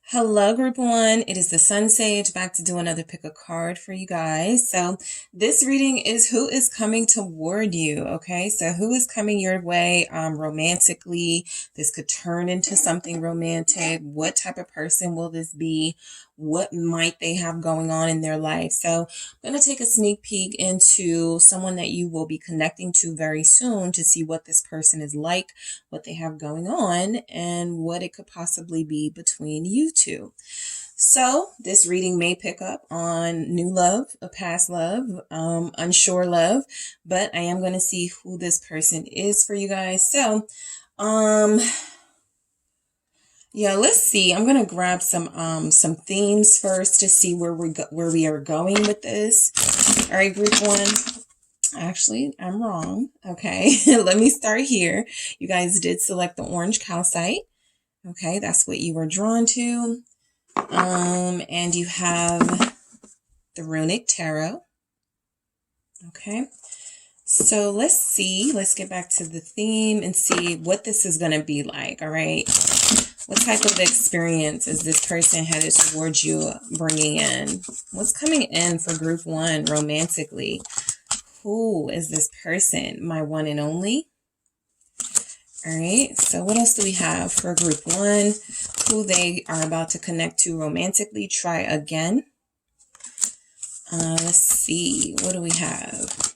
Hello, group one. It is the SunSage back to do another pick a card for you guys. So this reading is who is coming toward you. Okay, so who is coming your way romantically? This could turn into something romantic. What type of person will this be? What might they have going on in their life? So I'm going to take a sneak peek into someone that you will be connecting to very soon to see what this person is like, what they have going on, and what it could possibly be between you two. So this reading may pick up on new love, a past love, unsure love, but I am going to see who this person is for you guys. So, yeah, let's see. I'm going to grab some themes first to see where we are going with this. All right, group one. Actually, I'm wrong. Okay, let me start here. You guys did select the orange calcite. Okay, that's what you were drawn to. And you have the runic tarot. Okay, so let's see. Let's get back to the theme and see what this is going to be like. All right. What type of experience is this person headed towards you bringing in? What's coming in for group one romantically? Who is this person? My one and only. All right. So what else do we have for group one? Who they are about to connect to romantically. Try again. Let's see. What do we have?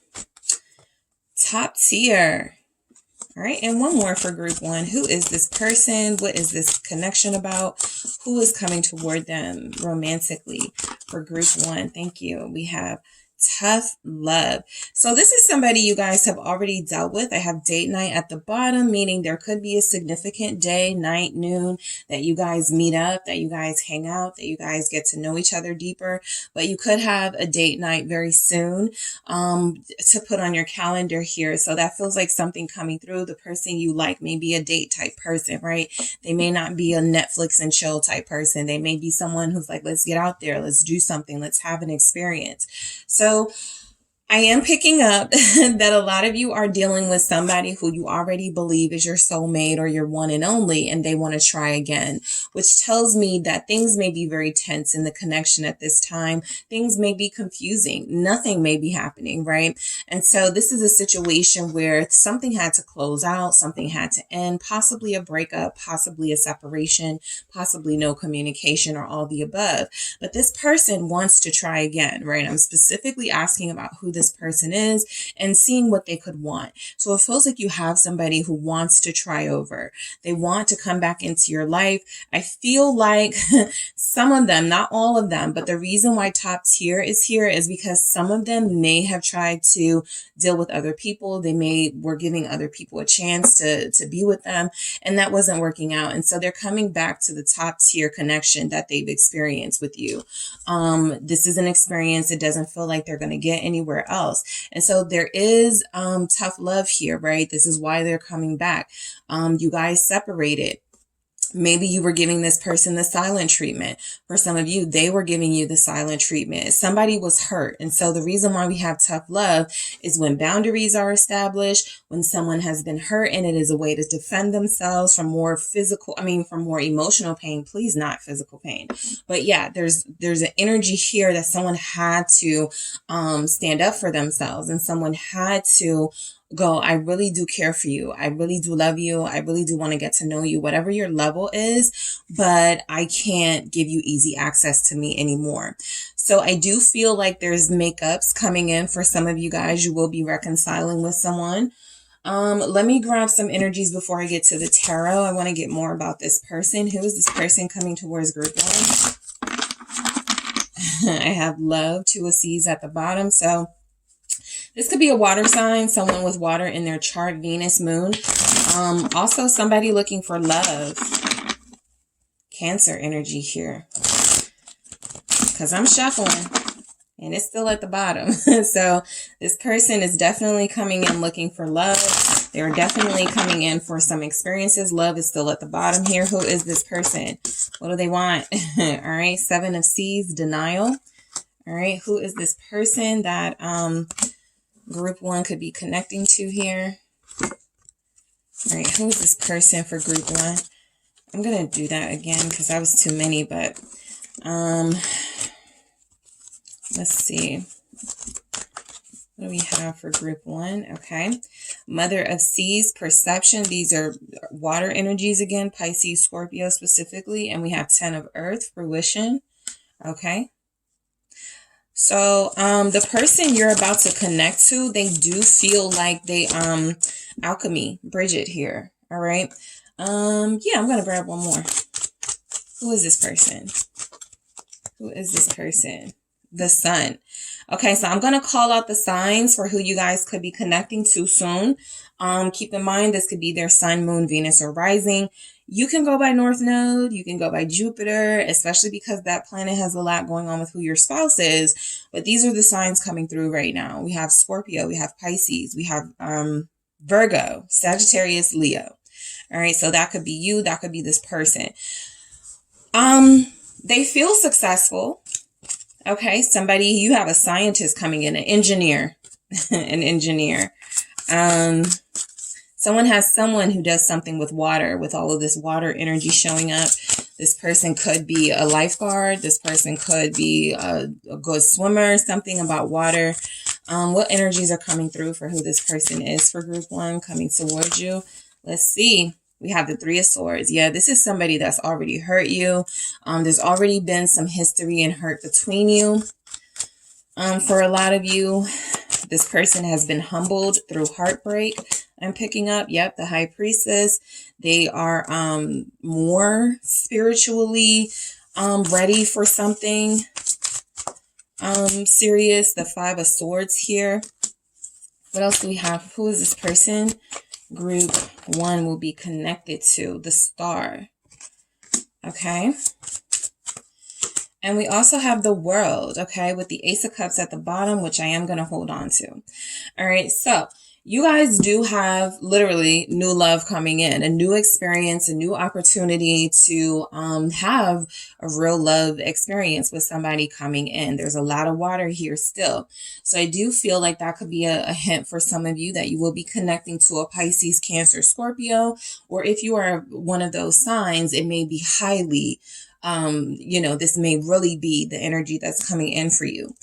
Top tier. All right, and one more for group one. Who is this person? What is this connection about? Who is coming toward them romantically for group one? Thank you. We have tough love. So this is somebody you guys have already dealt with. I have date night at the bottom, meaning there could be a significant day, night, noon that you guys meet up, that you guys hang out, that you guys get to know each other deeper. But you could have a date night very soon to put on your calendar here. So that feels like something coming through. The person you like may be a date type person, right? They may not be a Netflix and chill type person. They may be someone who's like, let's get out there, let's do something, let's have an experience. So I am picking up that a lot of you are dealing with somebody who you already believe is your soulmate or your one and only, and they want to try again, which tells me that things may be very tense in the connection at this time. Things may be confusing. Nothing may be happening, right? And so this is a situation where something had to close out, something had to end, possibly a breakup, possibly a separation, possibly no communication or all the above. But this person wants to try again, right? I'm specifically asking about who this person is and seeing what they could want. So it feels like you have somebody who wants to try over. They want to come back into your life. I feel like some of them, not all of them, but the reason why top tier is here is because some of them may have tried to deal with other people. They were giving other people a chance to be with them, and that wasn't working out. And so they're coming back to the top tier connection that they've experienced with you. This is an experience. It doesn't feel like they're going to get anywhere else. And so there is tough love here, right? This is why they're coming back. You guys separated. Maybe you were giving this person the silent treatment. For some of you, they were giving you the silent treatment. Somebody was hurt. And so the reason why we have tough love is when boundaries are established, when someone has been hurt and it is a way to defend themselves from more from more emotional pain, please not physical pain. But yeah, there's an energy here that someone had to stand up for themselves, and someone had to go, I really do care for you. I really do love you. I really do want to get to know you, whatever your level is, but I can't give you easy access to me anymore. So I do feel like there's makeups coming in for some of you guys. You will be reconciling with someone. Let me grab some energies before I get to the tarot. I want to get more about this person. Who is this person coming towards group one? I have love, two of C's at the bottom. So this could be a water sign, someone with water in their chart, Venus, Moon. Also somebody looking for love. Cancer energy here. Because I'm shuffling and it's still at the bottom. So this person is definitely coming in looking for love. They're definitely coming in for some experiences. Love is still at the bottom here. Who is this person? What do they want? All right. Seven of C's, denial. All right. Who is this person that group one could be connecting to here? All right, who's this person for group one? I'm going to do that again because that was too many, but let's see. What do we have for group 1? Okay. Mother of Seas, Perception. These are water energies again, Pisces, Scorpio specifically. And we have 10 of Earth, Fruition. Okay. So the person you're about to connect to, they do feel like they alchemy, Bridget here. All right. Yeah, I'm gonna grab one more. Who is this person? Who is this person? The Sun. Okay, so I'm gonna call out the signs for who you guys could be connecting to soon. Keep in mind this could be their Sun, Moon, Venus, or Rising. You can go by North Node, you can go by Jupiter, especially because that planet has a lot going on with who your spouse is. But these are the signs coming through right now. We have Scorpio, we have Pisces, we have Virgo, Sagittarius, Leo. All right, so that could be you, that could be this person. They feel successful. Okay, somebody, you have a scientist coming in, an engineer, an engineer. Someone has someone who does something with water, with all of this water energy showing up. This person could be a lifeguard. This person could be a good swimmer, something about water. What energies are coming through for who this person is for group 1 coming towards you? Let's see. We have the 3 of Swords. Yeah, this is somebody that's already hurt you. There's already been some history and hurt between you. For a lot of you, this person has been humbled through heartbreak. I'm picking up, yep, the High Priestess. They are more spiritually ready for something serious. The 5 of Swords here. What else do we have? Who is this person? Group 1 will be connected to the Star. Okay. And we also have the World, okay, with the Ace of Cups at the bottom, which I am going to hold on to. All right, so you guys do have literally new love coming in, a new experience, a new opportunity to have a real love experience with somebody coming in. There's a lot of water here still. So I do feel like that could be a hint for some of you that you will be connecting to a Pisces, Cancer, Scorpio, or if you are one of those signs, it may be highly, this may really be the energy that's coming in for you.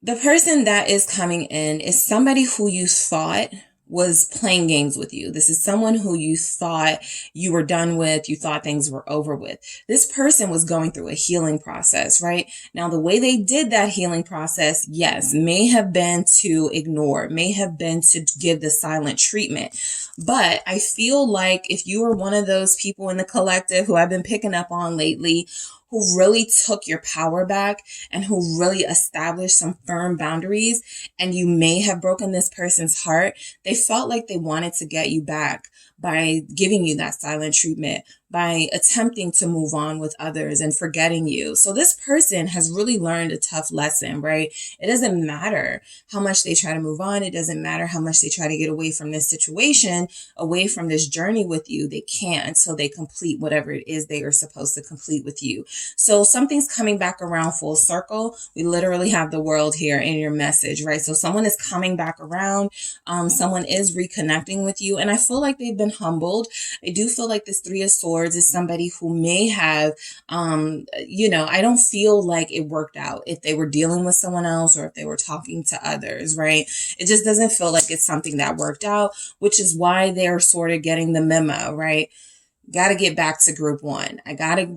The person that is coming in is somebody who you thought was playing games with you. This is someone who you thought you were done with, you thought things were over with. This person was going through a healing process, right? Now, the way they did that healing process, yes, may have been to ignore, may have been to give the silent treatment. But I feel like if you were one of those people in the collective who I've been picking up on lately, who really took your power back and who really established some firm boundaries, and you may have broken this person's heart, they felt like they wanted to get you back by giving you that silent treatment, by attempting to move on with others and forgetting you. So this person has really learned a tough lesson, right? It doesn't matter how much they try to move on. It doesn't matter how much they try to get away from this situation, away from this journey with you. They can't until they complete whatever it is they are supposed to complete with you. So something's coming back around full circle. We literally have the World here in your message, right? So someone is coming back around. Someone is reconnecting with you. And I feel like they've been humbled. I do feel like this 3 of Swords is somebody who may have, I don't feel like it worked out if they were dealing with someone else or if they were talking to others, right? It just doesn't feel like it's something that worked out, which is why they're sort of getting the memo, right? Got to get back to group 1. I got to,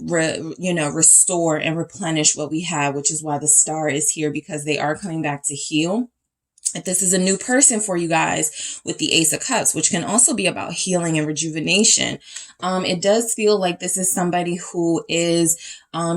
restore and replenish what we have, which is why the Star is here, because they are coming back to heal. If this is a new person for you guys with the Ace of Cups, which can also be about healing and rejuvenation, it does feel like this is somebody who is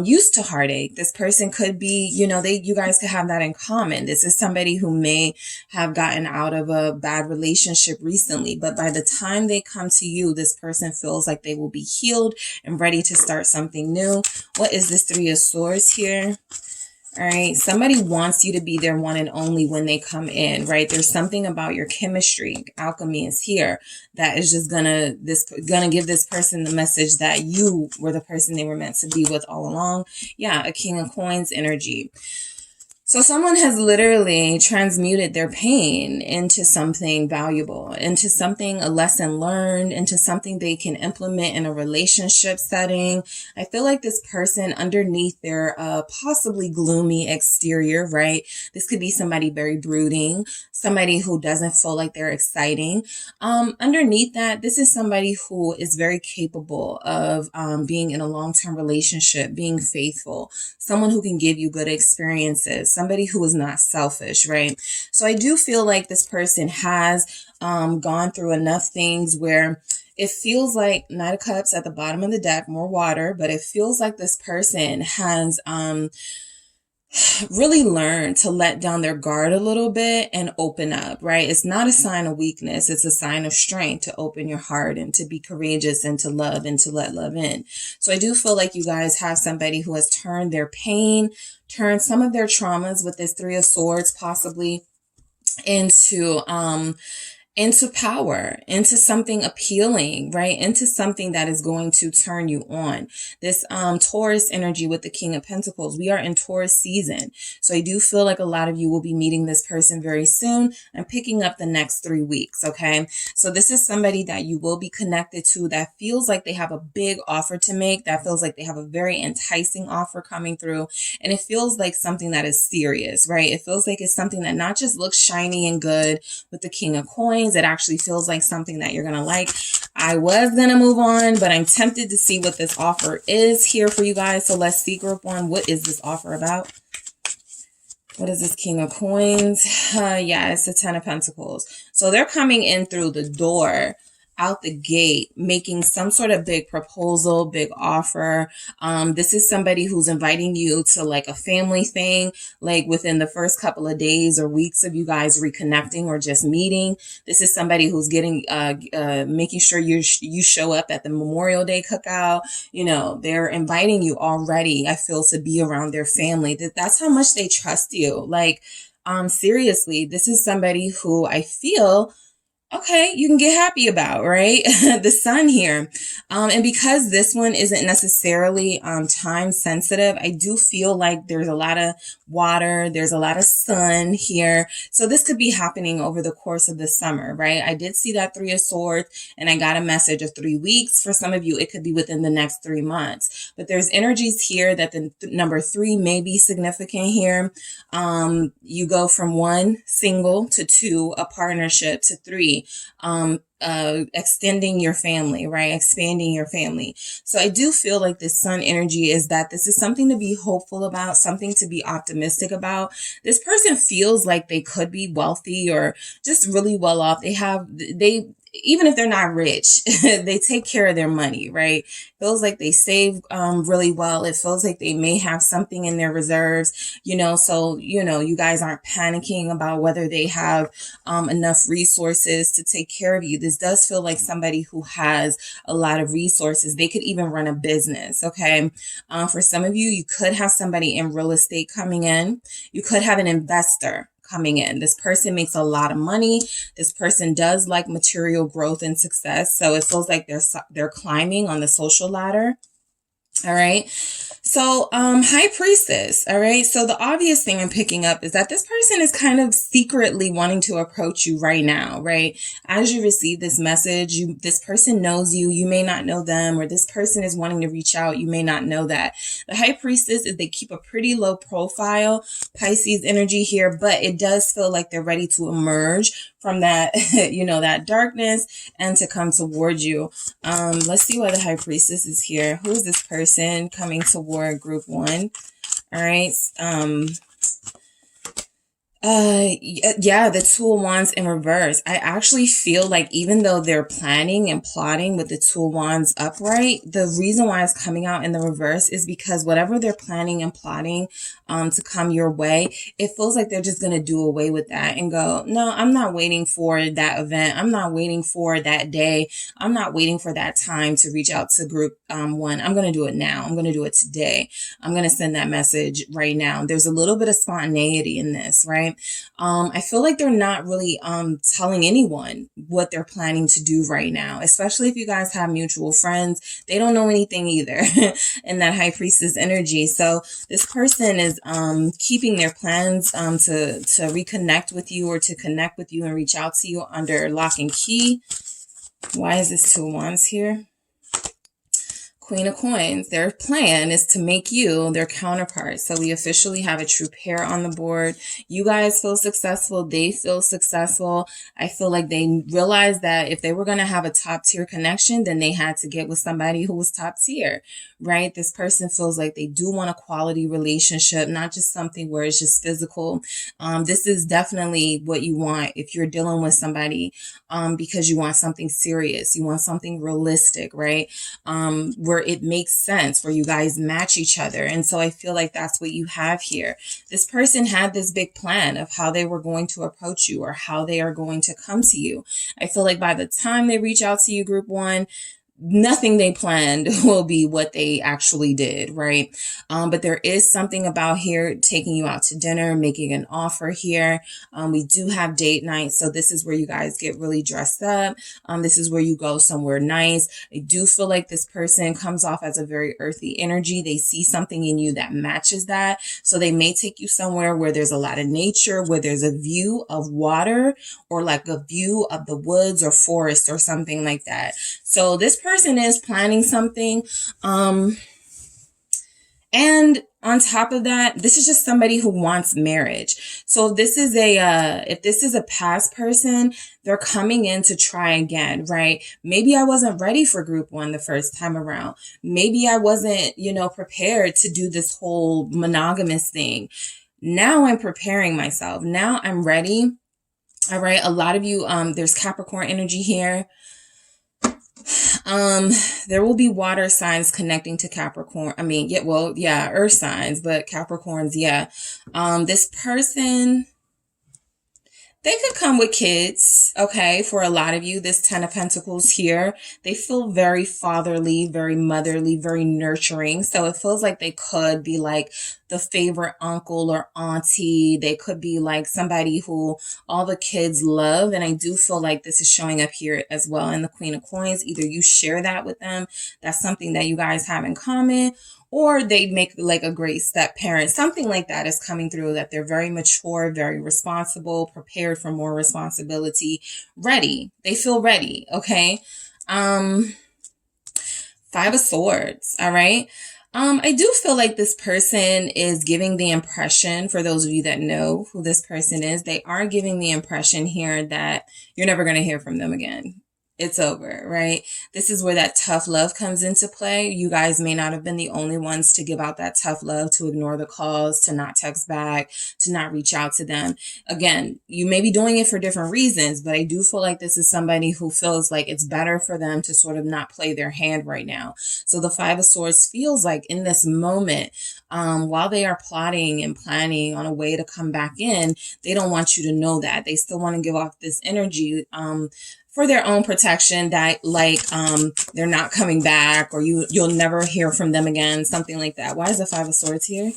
used to heartache. This person could be, you guys could have that in common. This is somebody who may have gotten out of a bad relationship recently, but by the time they come to you, this person feels like they will be healed and ready to start something new. What is this 3 of Swords here? All right. Somebody wants you to be their one and only when they come in, right? There's something about your chemistry. Alchemy is here. That is just gonna give this person the message that you were the person they were meant to be with all along. Yeah. A King of Coins energy. So someone has literally transmuted their pain into something valuable, into something, a lesson learned, into something they can implement in a relationship setting. I feel like this person underneath their possibly gloomy exterior, right? This could be somebody very brooding, somebody who doesn't feel like they're exciting. Underneath that, this is somebody who is very capable of being in a long-term relationship, being faithful, someone who can give you good experiences, somebody who is not selfish, right? So I do feel like this person has gone through enough things where it feels like Knight of Cups at the bottom of the deck, more water, but it feels like this person has really learn to let down their guard a little bit and open up, right? It's not a sign of weakness. It's a sign of strength to open your heart and to be courageous and to love and to let love in. So I do feel like you guys have somebody who has turned their pain, turned some of their traumas with this Three of Swords possibly into power, into something appealing, right? Into something that is going to turn you on. This Taurus energy with the King of Pentacles. We are in Taurus season. So I do feel like a lot of you will be meeting this person very soon and picking up the next 3 weeks, okay? So this is somebody that you will be connected to that feels like they have a big offer to make, that feels like they have a very enticing offer coming through, and it feels like something that is serious, right? It feels like it's something that not just looks shiny and good with the King of Coins. It actually feels like something that you're going to like. I was going to move on, but I'm tempted to see what this offer is here for you guys. So let's see, group one. What is this offer about? What is this King of Coins? Yeah, it's the Ten of Pentacles. So they're coming in through the door, out the gate, making some sort of big proposal, big offer. This is somebody who's inviting you to like a family thing, like within the first couple of days or weeks of you guys reconnecting or just meeting. This is somebody who's getting, making sure you show up at the Memorial Day cookout. You know, they're inviting you already, I feel, to be around their family. That's how much they trust you. Like, seriously, this is somebody who I feel, okay, you can get happy about, right? The sun here. And because this one isn't necessarily time sensitive, I do feel like there's a lot of water, there's a lot of sun here. So this could be happening over the course of the summer, right? I did see that Three of Swords and I got a message of 3 weeks. For some of you, it could be within the next 3 months. But there's energies here that the number 3 may be significant here. You go from 1 single to 2, a partnership, to 3. Extending your family, right? Expanding your family. So I do feel like this sun energy is that this is something to be hopeful about, something to be optimistic about. This person feels like they could be wealthy or just really well off. Even if they're not rich, they take care of their money, right? Feels like they save really well. It feels like they may have something in their reserves, you know, so, you know, you guys aren't panicking about whether they have enough resources to take care of you. This does feel like somebody who has a lot of resources. They could even run a business, okay? For some of you, you could have somebody in real estate coming in. You could have an investor coming in. This person makes a lot of money. This person does like material growth and success. So it feels like they're climbing on the social ladder. All right. So, High Priestess. All right. So the obvious thing I'm picking up is that this person is kind of secretly wanting to approach you right now, right? As you receive this message, this person knows you. You may not know them, or this person is wanting to reach out. You may not know that. The High Priestess is they keep a pretty low profile, Pisces energy here, but it does feel like they're ready to emerge from that, you know, that darkness and to come towards you. Let's see why the High Priestess is here. Who is this person coming toward group one? All right. Yeah, the Two of Wands in reverse. I actually feel like even though they're planning and plotting with the Two of Wands upright, the reason why it's coming out in the reverse is because whatever they're planning and plotting to come your way, it feels like they're just going to do away with that and go, no, I'm not waiting for that event. I'm not waiting for that day. I'm not waiting for that time to reach out to group one. I'm going to do it now. I'm going to do it today. I'm going to send that message right now. There's a little bit of spontaneity in this, right? right? I feel like they're not really telling anyone what they're planning to do right now, especially if you guys have mutual friends. They don't know anything either in that High Priestess energy. So this person is keeping their plans to reconnect with you or to connect with you and reach out to you under lock and key. Why is this Two of Wands here? Queen of Coins. Their plan is to make you their counterpart. So we officially have a true pair on the board. You guys feel successful. They feel successful. I feel like they realized that if they were going to have a top tier connection, then they had to get with somebody who was top tier, right? This person feels like they do want a quality relationship, not just something where it's just physical. This is definitely what you want if you're dealing with somebody, because you want something serious. You want something realistic, right? Where it makes sense, where you guys match each other. And so I feel like that's what you have here. This person had this big plan of how they were going to approach you or how they are going to come to you. I feel like by the time they reach out to you, group one, nothing they planned will be what they actually did, right? But there is something about here taking you out to dinner, making an offer here. We do have date night. So this is where you guys get really dressed up. This is where you go somewhere nice. I do feel like this person comes off as a very earthy energy. They see something in you that matches that. So they may take you somewhere where there's a lot of nature, where there's a view of water or like a view of the woods or forest or something like that. So this person is planning something. And on top of that, this is just somebody who wants marriage. So if this is a past person, they're coming in to try again, right? Maybe I wasn't ready for group one the first time around. Maybe I wasn't, prepared to do this whole monogamous thing. Now I'm preparing myself. Now I'm ready. All right. A lot of you, there's Capricorn energy here. There will be water signs connecting to Capricorn. Earth signs, but Capricorns, yeah. This person, they could come with kids, okay? For a lot of you, this 10 of Pentacles here, they feel very fatherly, very motherly, very nurturing. So it feels like they could be like the favorite uncle or auntie. They could be like somebody who all the kids love. And I do feel like this is showing up here as well in the Queen of Coins. Either you share that with them, that's something that you guys have in common, or they make like a great step parent. Something like that is coming through, that they're very mature, very responsible, prepared for more responsibility, ready. They feel ready, okay? 5 of Swords, all right? I do feel like this person is giving the impression, for those of you that know who this person is, they are giving the impression here that you're never going to hear from them again. It's over, right? This is where that tough love comes into play. You guys may not have been the only ones to give out that tough love, to ignore the calls, to not text back, to not reach out to them. Again, you may be doing it for different reasons, but I do feel like this is somebody who feels like it's better for them to sort of not play their hand right now. So the 5 of Swords feels like in this moment, while they are plotting and planning on a way to come back in, they don't want you to know that. They still want to give off this energy, for their own protection, that they're not coming back, or you'll never hear from them again, something like that. Why is the 5 of Swords here?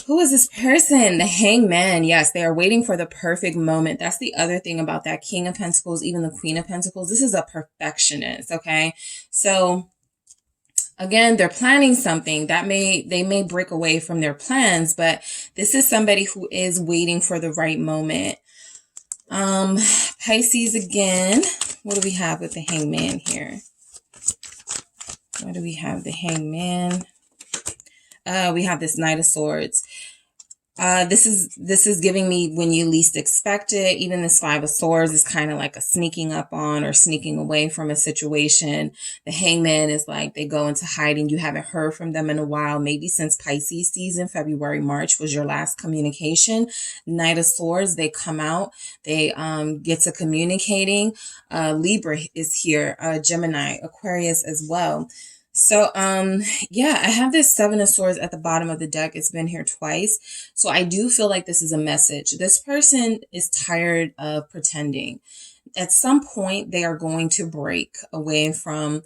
Who is this person? The Hangman. Yes, they are waiting for the perfect moment. That's the other thing about that King of Pentacles, even the Queen of Pentacles. This is a perfectionist, okay? So again, they're planning something that they may break away from their plans, but this is somebody who is waiting for the right moment. Pisces again. What do we have with the Hangman here? What do we have? The Hangman. We have this Knight of Swords. This is giving me when you least expect it. Even this 5 of Swords is kind of like a sneaking up on or sneaking away from a situation. The Hangman is like they go into hiding. You haven't heard from them in a while, maybe since Pisces season. February, March was your last communication. Knight of Swords, they come out. They get to communicating. Libra is here. Gemini, Aquarius as well. So, yeah, I have this 7 of Swords at the bottom of the deck. It's been here twice. So I do feel like this is a message. This person is tired of pretending. at some point they are going to break away from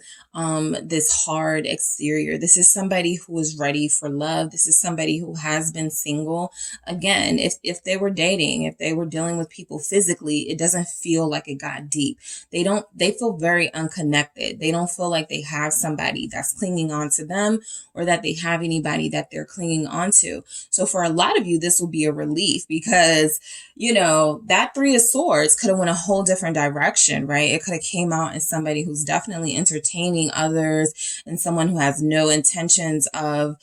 this hard exterior. This is somebody who is ready for love. This is somebody who has been single. Again, if they were dating, if they were dealing with people physically, it doesn't feel like it got deep. They feel very unconnected. They don't feel like they have somebody that's clinging on to them, or that they have anybody that they're clinging on to. So for a lot of you, this will be a relief, because, you know, that Three of Swords could have went a whole different direction, right? It could have came out as somebody who's definitely entertaining others, and someone who has no intentions of,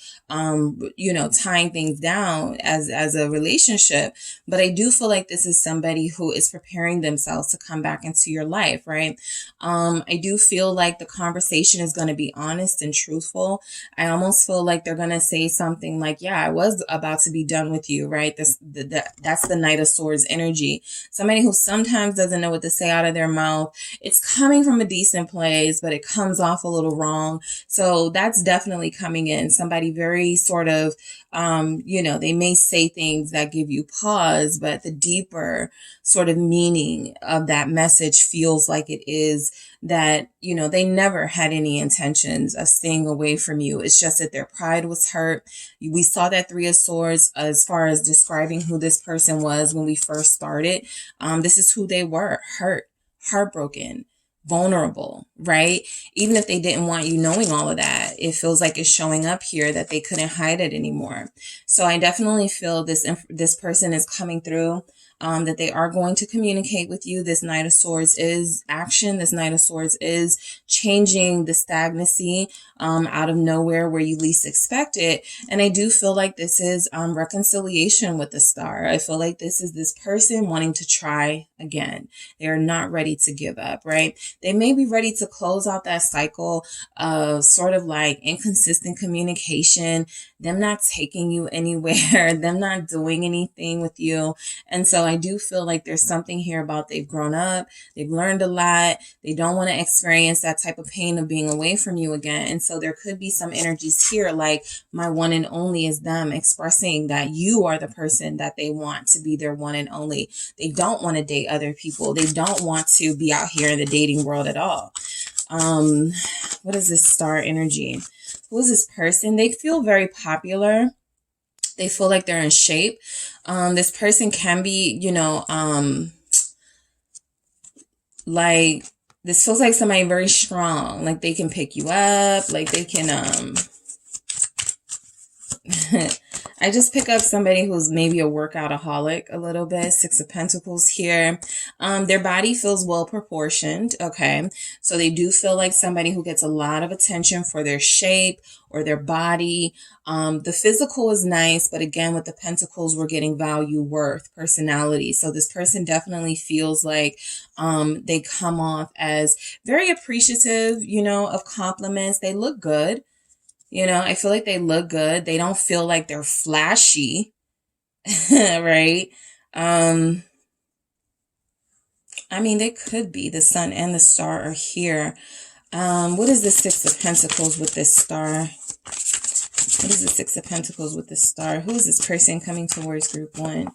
you know, tying things down as a relationship. But I do feel like this is somebody who is preparing themselves to come back into your life, right? I do feel like the conversation is going to be honest and truthful. I almost feel like they're going to say something like, yeah, I was about to be done with you, right? That's the Knight of Swords energy. Somebody who sometimes doesn't know what to say out of their mouth. It's coming from a decent place, but it comes off a little wrong. So that's definitely coming in. Somebody very sort of, you know, they may say things that give you pause, but the deeper sort of meaning of that message feels like it is that, you know, they never had any intentions of staying away from you. It's just that their pride was hurt. We saw that Three of Swords as far as describing who this person was when we first started. This is who they were: hurt, heartbroken, vulnerable, right? Even if they didn't want you knowing all of that, it feels like it's showing up here that they couldn't hide it anymore. So I definitely feel this person is coming through. That they are going to communicate with you. This Knight of Swords is action. This Knight of Swords is changing the stagnancy out of nowhere where you least expect it. And I do feel like this is reconciliation with the Star. I feel like this is this person wanting to try again. They are not ready to give up, right? They may be ready to close out that cycle of sort of like inconsistent communication, them not taking you anywhere, them not doing anything with you. And so I do feel like there's something here about they've grown up, they've learned a lot, they don't want to experience that type of pain of being away from you again. And so there could be some energies here like my one and only is them expressing that you are the person that they want to be their one and only. They don't want to date other people. They don't want to be out here in the dating world at all. What is this Star energy? Who is this person? They feel very popular. They feel like they're in shape. This person can be, you know, like, this feels like somebody very strong. Like they can pick you up. Like they can, I just pick up somebody who's maybe a workoutaholic a little bit. Six of Pentacles here. Their body feels well proportioned. Okay. So they do feel like somebody who gets a lot of attention for their shape or their body. The physical is nice, but again, with the Pentacles, we're getting value, worth, personality. So this person definitely feels like they come off as very appreciative, you know, of compliments. They look good. You know, I feel like they look good. They don't feel like they're flashy, right? I mean, they could be. The Sun and the Star are here. What is the Six of Pentacles with this Star? What is the Six of Pentacles with this Star? Who is this person coming towards group one?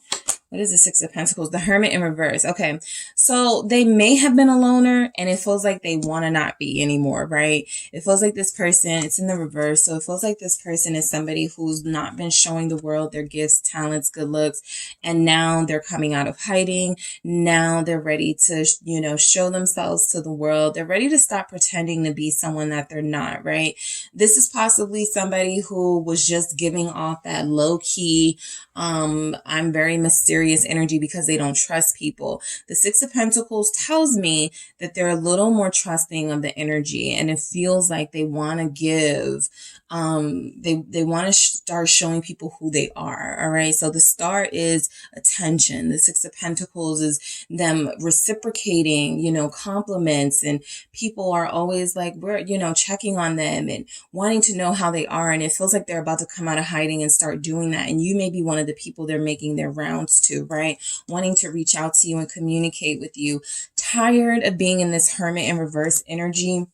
What is the Six of Pentacles? The Hermit in reverse. Okay. So they may have been a loner and it feels like they want to not be anymore, right? It feels like this person, it's in the reverse. So it feels like this person is somebody who's not been showing the world their gifts, talents, good looks. And now they're coming out of hiding. Now they're ready to, you know, show themselves to the world. They're ready to stop pretending to be someone that they're not, right? This is possibly somebody who was just giving off that low key, I'm very mysterious energy because they don't trust people. The Six of Pentacles tells me that they're a little more trusting of the energy, and it feels like they want to give, they want to start showing people who they are. All right. So the Star is attention. The Six of Pentacles is them reciprocating, you know, compliments, and people are always like, we're, you know, checking on them and wanting to know how they are. And it feels like they're about to come out of hiding and start doing that. And you may be one of the people they're making their rounds to, right? Wanting to reach out to you and communicate with you. Tired of being in this Hermit in reverse energy.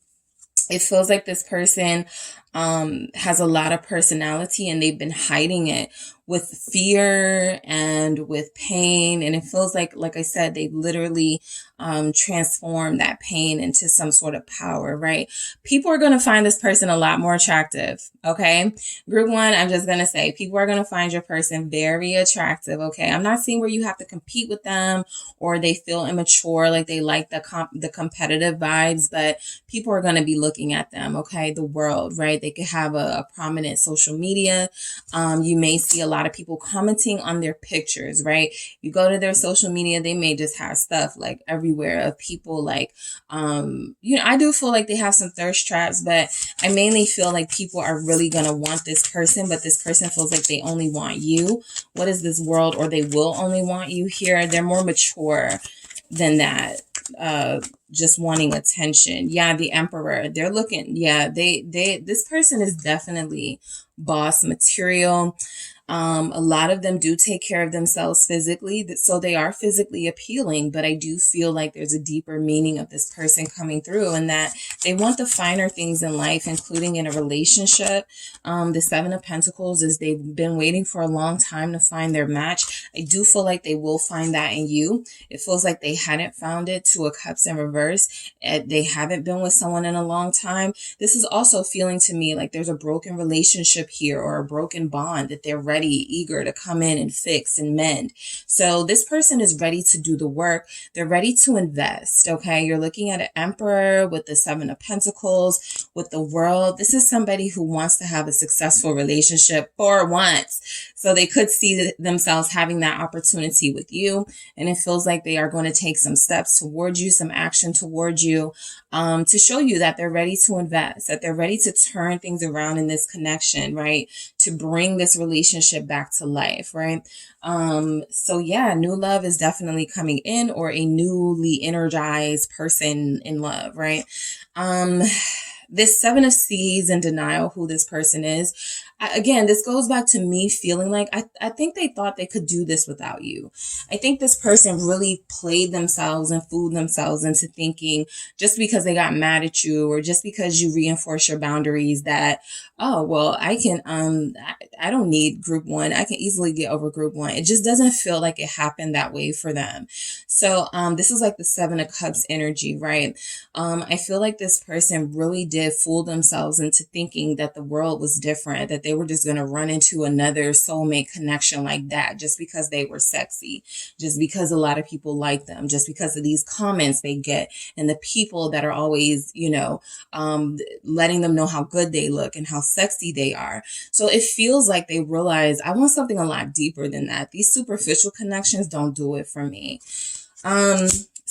It feels like this person has a lot of personality and they've been hiding it. with fear and with pain. And it feels like I said, they literally transform that pain into some sort of power, right? People are going to find this person a lot more attractive. Okay. Group one, I'm just going to say people are going to find your person very attractive. Okay. I'm not seeing where you have to compete with them or they feel immature, like they like the competitive vibes, but people are going to be looking at them. Okay. The world, right? They could have a prominent social media. You may see a lot of people commenting on their pictures, right? You go to their social media, they may just have stuff like everywhere of people like, I do feel like they have some thirst traps, but I mainly feel like people are really going to want this person, but this person feels like they only want you. What is this world? Or they will only want you here. They're more mature than that. Just wanting attention. Yeah, the Emperor. They're looking. Yeah, this person is definitely boss material. A lot of them do take care of themselves physically, so they are physically appealing, but I do feel like there's a deeper meaning of this person coming through and that they want the finer things in life, including in a relationship. The Seven of Pentacles is they've been waiting for a long time to find their match. I do feel like they will find that in you. It feels like they hadn't found it. Two of Cups in reverse. They haven't been with someone in a long time. This is also feeling to me like there's a broken relationship here or a broken bond that they're ready, eager to come in and fix and mend. So this person is ready to do the work. They're ready to invest. Okay. You're looking at an Emperor with the Seven of Pentacles, with the World. This is somebody who wants to have a successful relationship for once. So they could see themselves having that opportunity with you. And it feels like they are going to take some steps towards you, some action towards you, to show you that they're ready to invest, that they're ready to turn things around in this connection, right? To bring this relationship back to life, right? So yeah, new love is definitely coming in, or a newly energized person in love, right? This Seven of Seas in denial, who this person is. Again, this goes back to me feeling like I think they thought they could do this without you. I think this person really played themselves and fooled themselves into thinking just because they got mad at you or just because you reinforce your boundaries that, oh, well, I can, I don't need group one. I can easily get over group one. It just doesn't feel like it happened that way for them. So, this is like the Seven of Cups energy, right? I feel like this person really did fool themselves into thinking that the world was different, that they were just going to run into another soulmate connection like that just because they were sexy, just because a lot of people like them, just because of these comments they get and the people that are always, letting them know how good they look and how sexy they are. So it feels like they realize I want something a lot deeper than that. These superficial connections don't do it for me.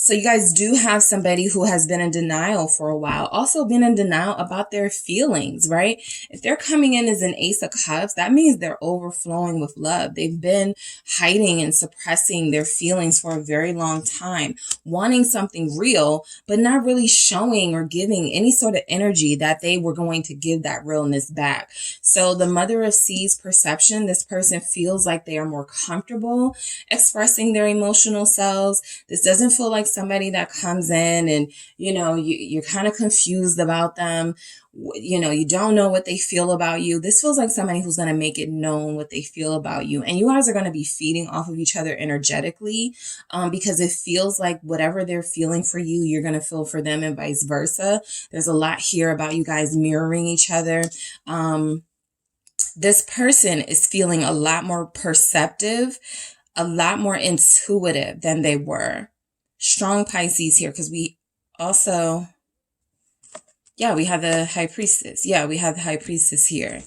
So you guys do have somebody who has been in denial for a while, also been in denial about their feelings, right? If they're coming in as an Ace of Cups, that means they're overflowing with love. They've been hiding and suppressing their feelings for a very long time, wanting something real, but not really showing or giving any sort of energy that they were going to give that realness back. So the Mother of Seas perception, this person feels like they are more comfortable expressing their emotional selves. This doesn't feel like somebody that comes in and, you're kind of confused about them. You don't know what they feel about you. This feels like somebody who's going to make it known what they feel about you. And you guys are going to be feeding off of each other energetically, because it feels like whatever they're feeling for you, you're going to feel for them and vice versa. There's a lot here about you guys mirroring each other. This person is feeling a lot more perceptive, a lot more intuitive than they were. Strong Pisces here, because we also, we have the High Priestess. Yeah, we have the High Priestess here.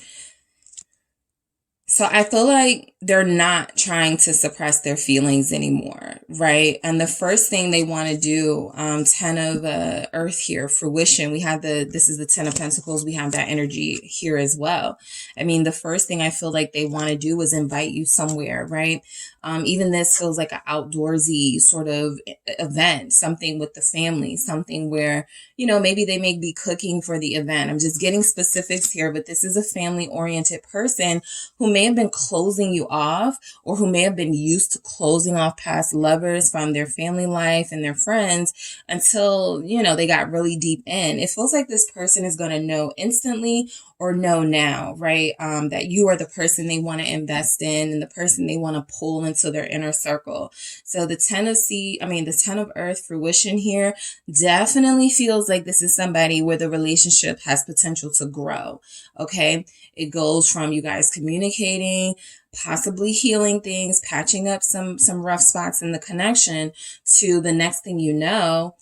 So I feel like they're not trying to suppress their feelings anymore, right? And the first thing they want to do, 10 of Earth here, fruition. This is the 10 of Pentacles. We have that energy here as well. I mean, the first thing I feel like they want to do is invite you somewhere, right? Even this feels like an outdoorsy sort of event, something with the family, something where, maybe they may be cooking for the event. I'm just getting specifics here, but this is a family-oriented person who may have been closing you off, or who may have been used to closing off past lovers from their family life and their friends until, they got really deep in. It feels like this person is going to know instantly, or know now, right? That you are the person they want to invest in and the person they want to pull into their inner circle. So the 10 of the 10 of earth fruition here definitely feels like this is somebody where the relationship has potential to grow. Okay. It goes from you guys communicating, possibly healing things, patching up some rough spots in the connection, to the next thing you know,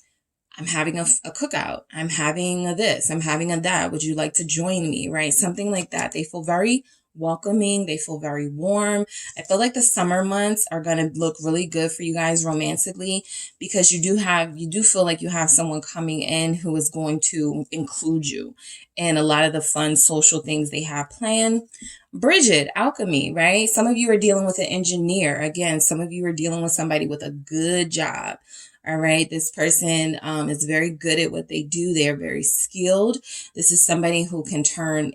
I'm having a cookout. I'm having a this. I'm having a that. Would you like to join me? Right? Something like that. They feel very welcoming. They feel very warm. I feel like the summer months are going to look really good for you guys romantically, because you do feel like you have someone coming in who is going to include you in a lot of the fun social things they have planned. Bridget, alchemy, right? Some of you are dealing with an engineer. Again, some of you are dealing with somebody with a good job. All right. This person is very good at what they do. They're very skilled. This is somebody who can turn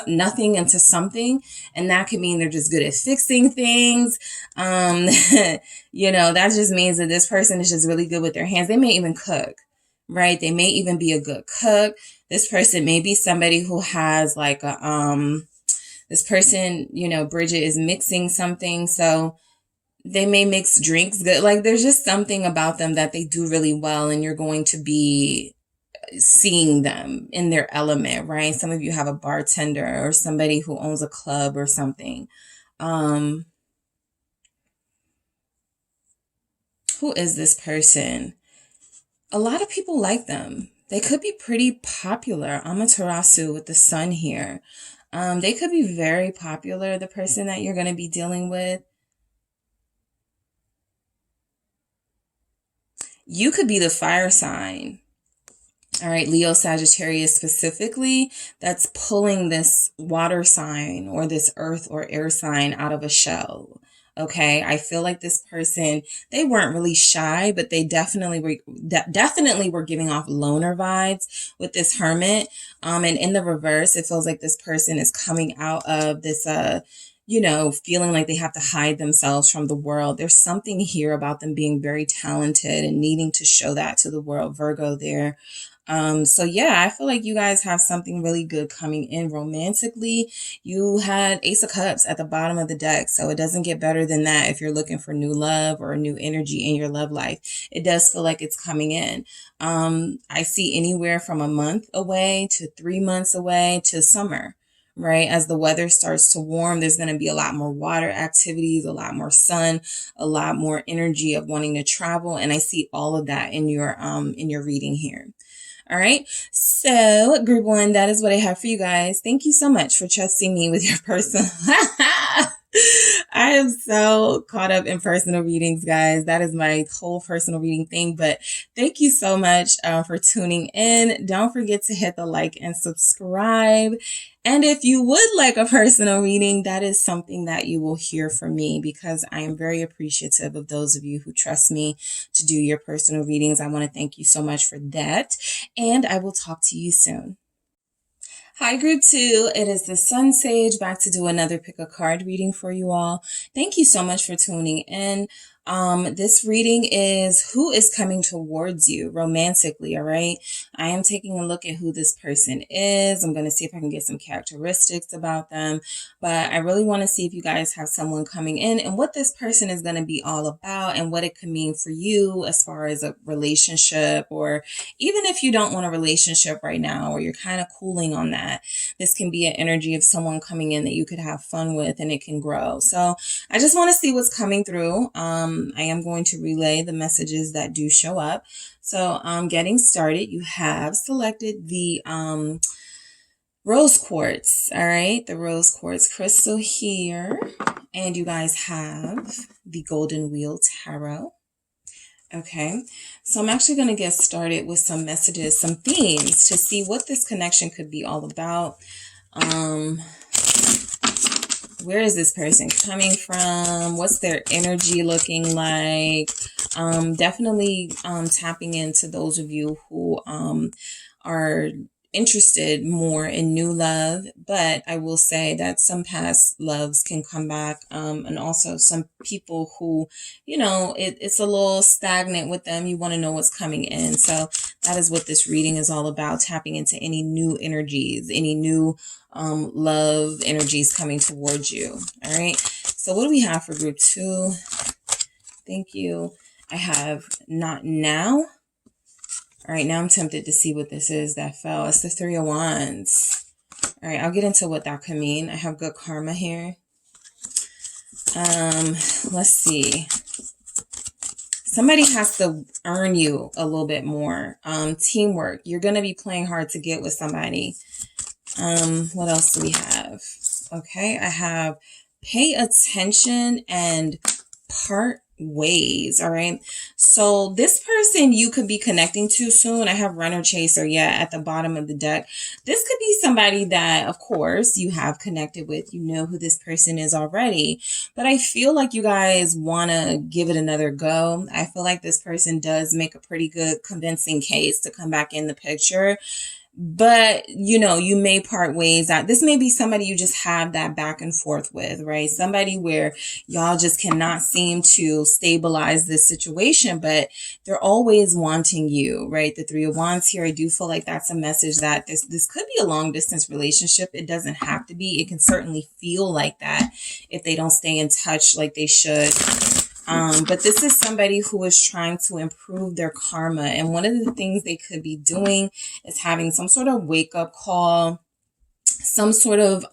nothing into something. And that could mean they're just good at fixing things. That just means that this person is just really good with their hands. They may even cook, right? They may even be a good cook. This person may be somebody who has like this person, Bridget is mixing something. So they may mix drinks good. Like there's just something about them that they do really well, and you're going to be seeing them in their element, right? Some of you have a bartender or somebody who owns a club or something. Who is this person? A lot of people like them. They could be pretty popular. Amaterasu with the sun here. They could be very popular, the person that you're going to be dealing with. You could be the fire sign. All right, Leo, Sagittarius specifically, that's pulling this water sign or this earth or air sign out of a shell. Okay, I feel like this person, they weren't really shy, but they definitely were giving off loner vibes with this hermit. And in the reverse, it feels like this person is coming out of this feeling like they have to hide themselves from the world. There's something here about them being very talented and needing to show that to the world. Virgo there. So yeah, I feel like you guys have something really good coming in romantically. You had Ace of Cups at the bottom of the deck, so it doesn't get better than that if you're looking for new love or new energy in your love life. It does feel like it's coming in. I see anywhere from a month away to 3 months away to summer. Right? As the weather starts to warm, there's going to be a lot more water activities, a lot more sun, a lot more energy of wanting to travel. And I see all of that in your reading here. All right. So group 1, that is what I have for you guys. Thank you so much for trusting me with your personal. I am so caught up in personal readings, guys. That is my whole personal reading thing. But thank you so much for tuning in. Don't forget to hit the like and subscribe. And if you would like a personal reading, that is something that you will hear from me, because I am very appreciative of those of you who trust me to do your personal readings. I want to thank you so much for that. And I will talk to you soon. Hi, group 2. It is the SunSage back to do another pick a card reading for you all. Thank you so much for tuning in. This reading is who is coming towards you romantically. All right. I am taking a look at who this person is. I'm going to see if I can get some characteristics about them, but I really want to see if you guys have someone coming in and what this person is going to be all about and what it could mean for you as far as a relationship, or even if you don't want a relationship right now, or you're kind of cooling on that, this can be an energy of someone coming in that you could have fun with and it can grow. So I just want to see what's coming through. I am going to relay the messages that do show up. So getting started, you have selected the rose quartz. All right, the rose quartz crystal here. And you guys have the Golden Wheel Tarot. Okay, so I'm actually going to get started with some messages, some themes to see what this connection could be all about. Where is this person coming from? What's their energy looking like? Definitely tapping into those of you who are interested more in new love, but I will say that some past loves can come back, and also some people who, you know, it's a little stagnant with them. You want to know what's coming in. So that is what this reading is all about, tapping into any new energies, any new love energies coming towards you. All right. So what do we have for group 2? Thank you. I have not now. All right, now I'm tempted to see what this is that fell. It's the 3 of Wands. All right, I'll get into what that could mean. I have good karma here. Let's see. Somebody has to earn you a little bit more. Teamwork. You're going to be playing hard to get with somebody. What else do we have? Okay, I have pay attention and part ways. All right, so this person you could be connecting to soon. I have runner chaser at the bottom of the deck. This could be somebody that, of course, you have connected with. You know who this person is already, but I feel like you guys want to give it another go. I feel like this person does make a pretty good convincing case to come back in the picture. But, you know, you may part ways. This may be somebody you just have that back and forth with, right? Somebody where y'all just cannot seem to stabilize this situation, but they're always wanting you, right? The 3 of Wands here, I do feel like that's a message that this could be a long distance relationship. It doesn't have to be. It can certainly feel like that if they don't stay in touch like they should. But this is somebody who is trying to improve their karma. And one of the things they could be doing is having some sort of wake up call, some sort of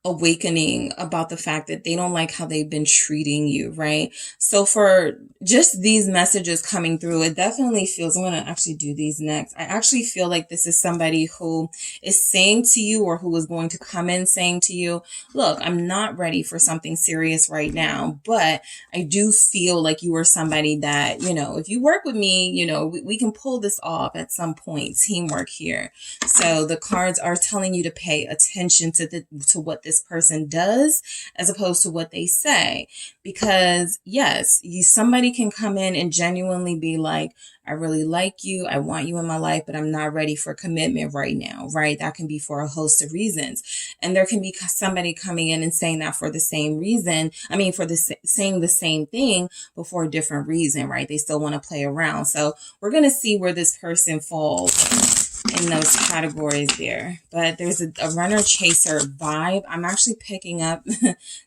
awakening about the fact that they don't like how they've been treating you, right? So for just these messages coming through, it definitely feels, I'm going to actually do these next. I actually feel like this is somebody who is saying to you, or who is going to come in saying to you, look, I'm not ready for something serious right now, but I do feel like you are somebody that, you know, if you work with me, you know, we can pull this off at some point. Teamwork here. So the cards are telling you to pay attention to what this person does as opposed to what they say, because yes, somebody can come in and genuinely be like, I really like you, I want you in my life, but I'm not ready for commitment right now, right? That can be for a host of reasons. And there can be somebody coming in and saying that for the same reason. I mean, saying the same thing, but for a different reason, right? They still want to play around. So we're going to see where this person falls in those categories there. But there's a runner chaser vibe. I'm actually picking up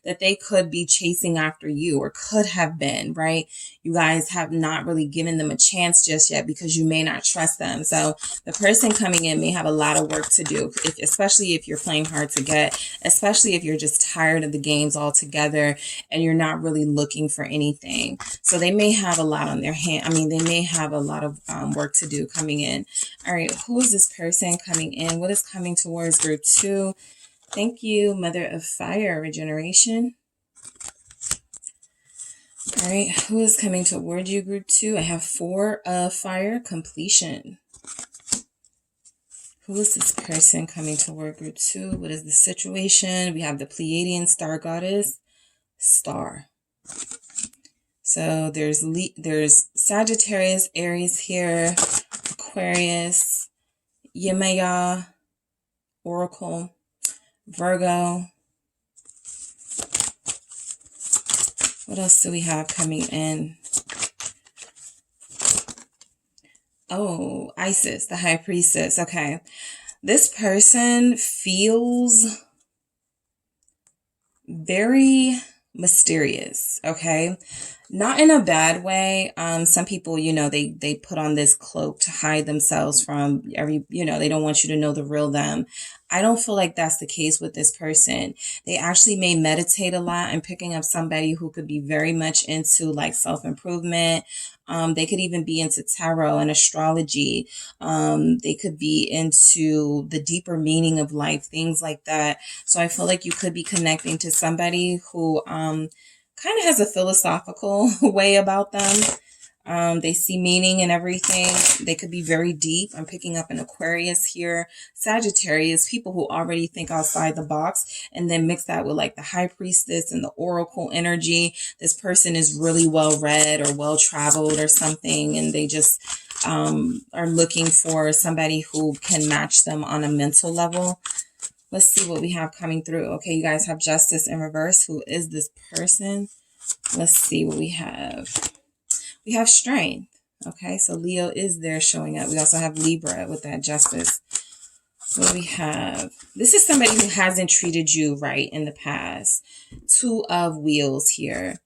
that they could be chasing after you, or could have been, right? You guys have not really given them a chance just yet because you may not trust them. So the person coming in may have a lot of work to do, especially if you're playing hard to get, especially if you're just tired of the games altogether and you're not really looking for anything. So they may have a lot on their hand. I mean, they may have a lot of work to do coming in. All right, who is this person coming in? What is coming towards group 2? Thank you, Mother of Fire, regeneration. All right, who is coming toward you, group 2? I have 4 of Fire, completion. Who is this person coming toward group 2? What is the situation? We have the Pleiadian star goddess, star. So there's Sagittarius, Aries here, Aquarius, Yemaya, Oracle, Virgo. What else do we have coming in? Oh, Isis, the High Priestess. Okay. This person feels very mysterious, okay? Not in a bad way. Some people, you know, they put on this cloak to hide themselves from they don't want you to know the real them. I don't feel like that's the case with this person. They actually may meditate a lot, and picking up somebody who could be very much into like self-improvement. They could even be into tarot and astrology. They could be into the deeper meaning of life, things like that. So I feel like you could be connecting to somebody who kind of has a philosophical way about them. They see meaning in everything. They could be very deep. I'm picking up an Aquarius here. Sagittarius, people who already think outside the box, and then mix that with like the High Priestess and the Oracle energy. This person is really well read or well traveled or something, and they just are looking for somebody who can match them on a mental level. Let's see what we have coming through. Okay, you guys have Justice in reverse. Who is this person? Let's see what we have. We have Strength. Okay, so Leo is there showing up. We also have Libra with that Justice. What do we have? This is somebody who hasn't treated you right in the past. Two of Wheels here.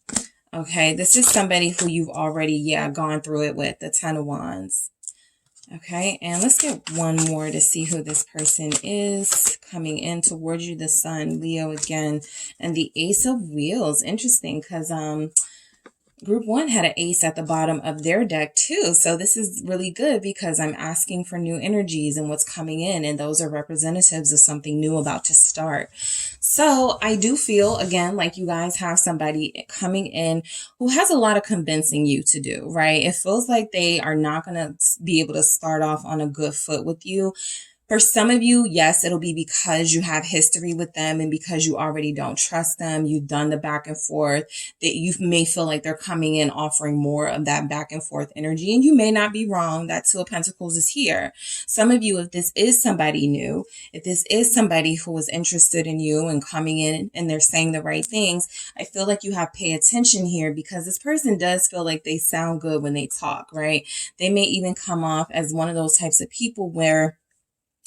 Okay, this is somebody who you've already, gone through it with. The Ten of Wands. Okay, and let's get one more to see who this person is coming in towards you. The Sun, Leo again, and the Ace of Wheels. Interesting, because Group 1 had an ace at the bottom of their deck too. So this is really good because I'm asking for new energies and what's coming in. And those are representatives of something new about to start. So I do feel, again, like you guys have somebody coming in who has a lot of convincing you to do, right? It feels like they are not going to be able to start off on a good foot with you. For some of you, yes, it'll be because you have history with them and because you already don't trust them. You've done the back and forth, that you may feel like they're coming in offering more of that back and forth energy. And you may not be wrong. That Two of Pentacles is here. Some of you, if this is somebody new, if this is somebody who is interested in you and coming in and they're saying the right things, I feel like you have to pay attention here because this person does feel like they sound good when they talk, right? They may even come off as one of those types of people where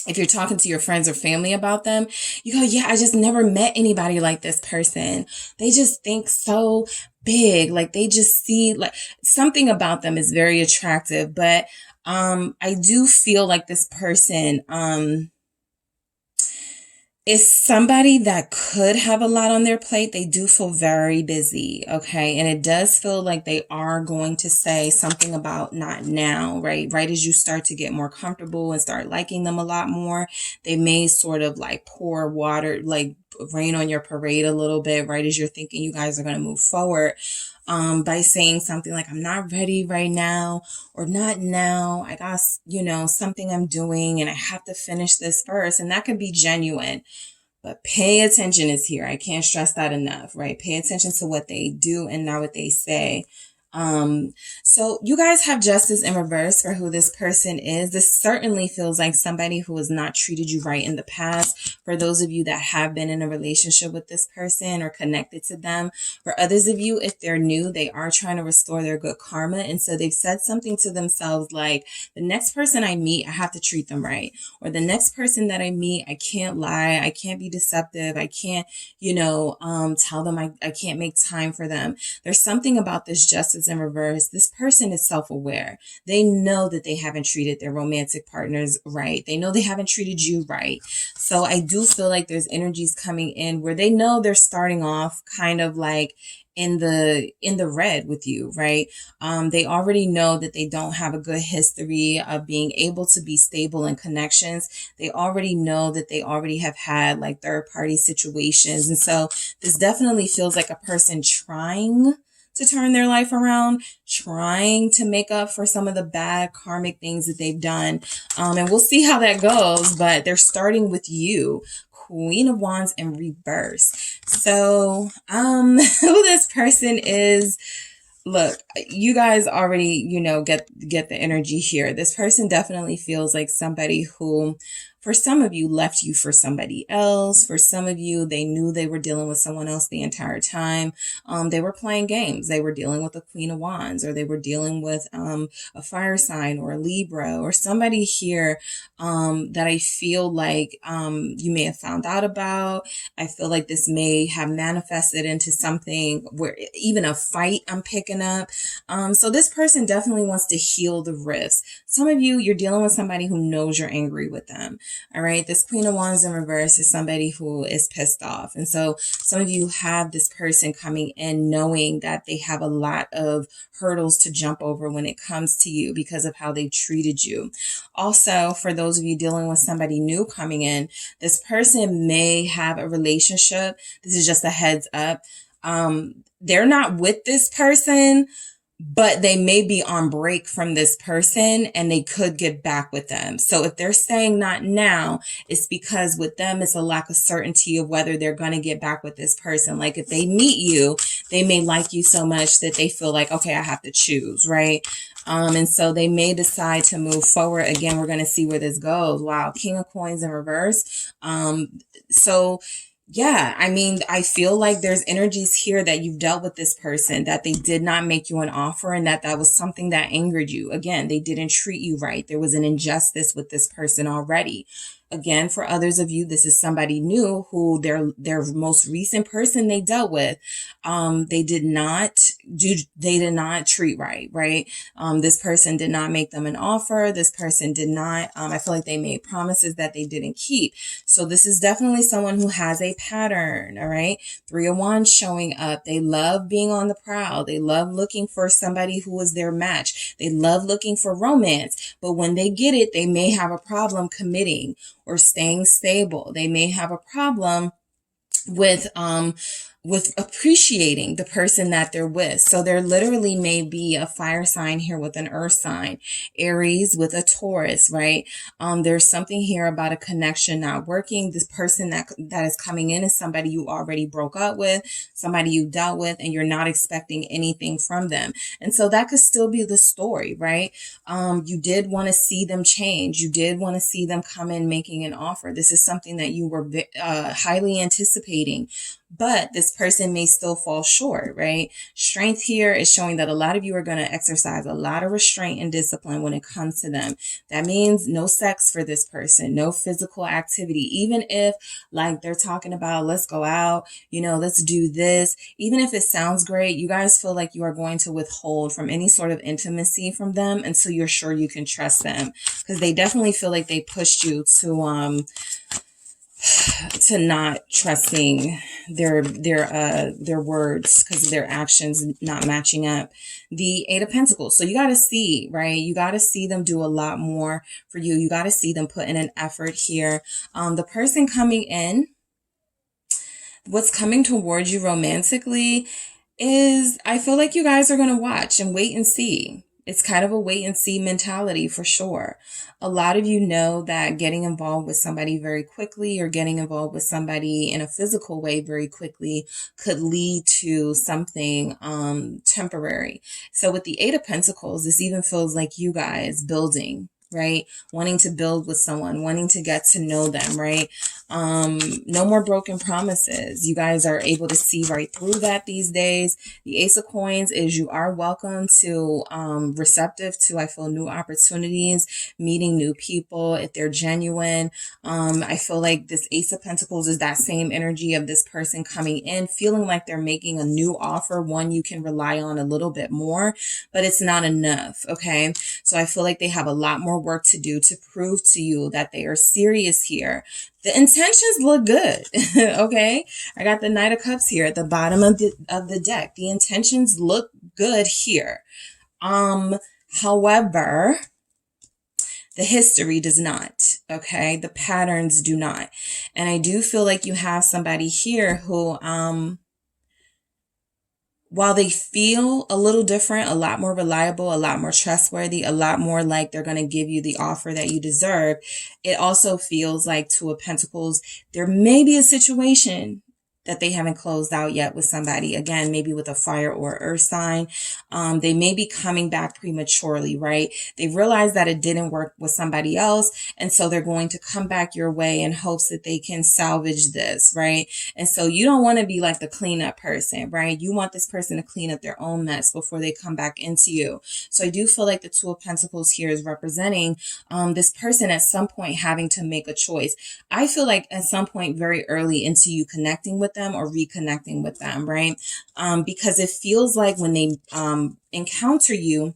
if you're talking to your friends or family about them, you go, yeah, I just never met anybody like this person. They just think so big. Like they just see like something about them is very attractive. But I do feel like this person is somebody that could have a lot on their plate. They do feel very busy, okay? And it does feel like they are going to say something about not now, right? Right as you start to get more comfortable and start liking them a lot more, they may sort of like pour water, like rain on your parade a little bit, right as you're thinking you guys are going to move forward. By saying something like, I'm not ready right now, or not now. I got, something I'm doing and I have to finish this first. And that could be genuine, but pay attention is here. I can't stress that enough, right? Pay attention to what they do and not what they say. So you guys have Justice in reverse for who this person is. This certainly feels like somebody who has not treated you right in the past. For those of you that have been in a relationship with this person or connected to them. For others of you, if they're new, they are trying to restore their good karma. And so they've said something to themselves like, the next person I meet, I have to treat them right. Or the next person that I meet, I can't lie. I can't be deceptive. I can't, tell them I can't make time for them. There's something about this Justice in reverse. This person is self-aware. They know that they haven't treated their romantic partners right. They know they haven't treated you right. So I do feel like there's energies coming in where they know they're starting off kind of like in the red with you, right? They already know that they don't have a good history of being able to be stable in connections. They already know that they already have had like third party situations. And so this definitely feels like a person trying to turn their life around, trying to make up for some of the bad karmic things that they've done. And we'll see how that goes, but they're starting with you. Queen of Wands in reverse. So, who this person is, look, you guys already, get the energy here. This person definitely feels like somebody who, for some of you, left you for somebody else. For some of you, they knew they were dealing with someone else the entire time. They were playing games. They were dealing with a Queen of Wands, or they were dealing with a fire sign or a Libra, or somebody here that I feel like you may have found out about. I feel like this may have manifested into something where even a fight I'm picking up. So this person definitely wants to heal the rifts. Some of you, you're dealing with somebody who knows you're angry with them. All right. This Queen of Wands in reverse is somebody who is pissed off. And so some of you have this person coming in knowing that they have a lot of hurdles to jump over when it comes to you because of how they've treated you. Also, for those of you dealing with somebody new coming in, this person may have a relationship. This is just a heads up. They're not with this person, but they may be on break from this person and they could get back with them. So if they're saying not now, it's because with them, it's a lack of certainty of whether they're going to get back with this person. Like if they meet you, they may like you so much that they feel like, okay, I have to choose, right? And so they may decide to move forward. Again, we're going to see where this goes. Wow. King of Coins in reverse. So yeah, I mean, I feel like there's energies here that you've dealt with this person, that they did not make you an offer, and that was something that angered you. Again, they didn't treat you right. There was an injustice with this person already. Again, for others of you, this is somebody new who their most recent person they dealt with, they did not treat right? This person did not make them an offer. This person did not, I feel like they made promises that they didn't keep. So this is definitely someone who has a pattern, all right? 3 of Wands showing up. They love being on the prowl. They love looking for somebody who is their match. They love looking for romance, but when they get it, they may have a problem committing or staying stable. They may have a problem with appreciating the person that they're with. So there literally may be a fire sign here with an earth sign, Aries with a Taurus, right? There's something here about a connection not working. This person that is coming in is somebody you already broke up with, somebody you dealt with, and you're not expecting anything from them. And so that could still be the story, right? You did want to see them change. You did want to see them come in making an offer. This is something that you were highly anticipating. But this person may still fall short, right? Strength here is showing that a lot of you are going to exercise a lot of restraint and discipline when it comes to them. That means no sex for this person, no physical activity. Even if like they're talking about, let's go out, let's do this. Even if it sounds great, you guys feel like you are going to withhold from any sort of intimacy from them until you're sure you can trust them. Because they definitely feel like they pushed you to not trusting their words because of their actions not matching up. The 8 of Pentacles. So you got to see, right? You got to see them do a lot more for you. You got to see them put in an effort here. The person coming in, what's coming towards you romantically is, I feel like you guys are going to watch and wait and see. It's kind of a wait and see mentality for sure. A lot of you know that getting involved with somebody very quickly or getting involved with somebody in a physical way very quickly could lead to something temporary. So with the 8 of Pentacles, this even feels like you guys building, right? Wanting to build with someone, wanting to get to know them, right? No more broken promises. You guys are able to see right through that these days. The Ace of Coins is you are welcome to, receptive to, I feel, new opportunities, meeting new people if they're genuine. I feel like this Ace of Pentacles is that same energy of this person coming in, feeling like they're making a new offer, one you can rely on a little bit more, but it's not enough. Okay. So I feel like they have a lot more work to do to prove to you that they are serious here. The intentions look good. Okay. I got the Knight of Cups here at the bottom of the deck. The intentions look good here. However, the history does not. Okay. The patterns do not. And I do feel like you have somebody here who, while they feel a little different, a lot more reliable, a lot more trustworthy, a lot more like they're going to give you the offer that you deserve, it also feels like 2 of Pentacles, there may be a situation that they haven't closed out yet with somebody. Again, maybe with a fire or earth sign. They may be coming back prematurely, right? They realize that it didn't work with somebody else. And so they're going to come back your way in hopes that they can salvage this, right? And so you don't want to be like the cleanup person, right? You want this person to clean up their own mess before they come back into you. So I do feel like the 2 of Pentacles here is representing this person at some point having to make a choice. I feel like at some point very early into you connecting with them or reconnecting with them, right? Because it feels like when they encounter you,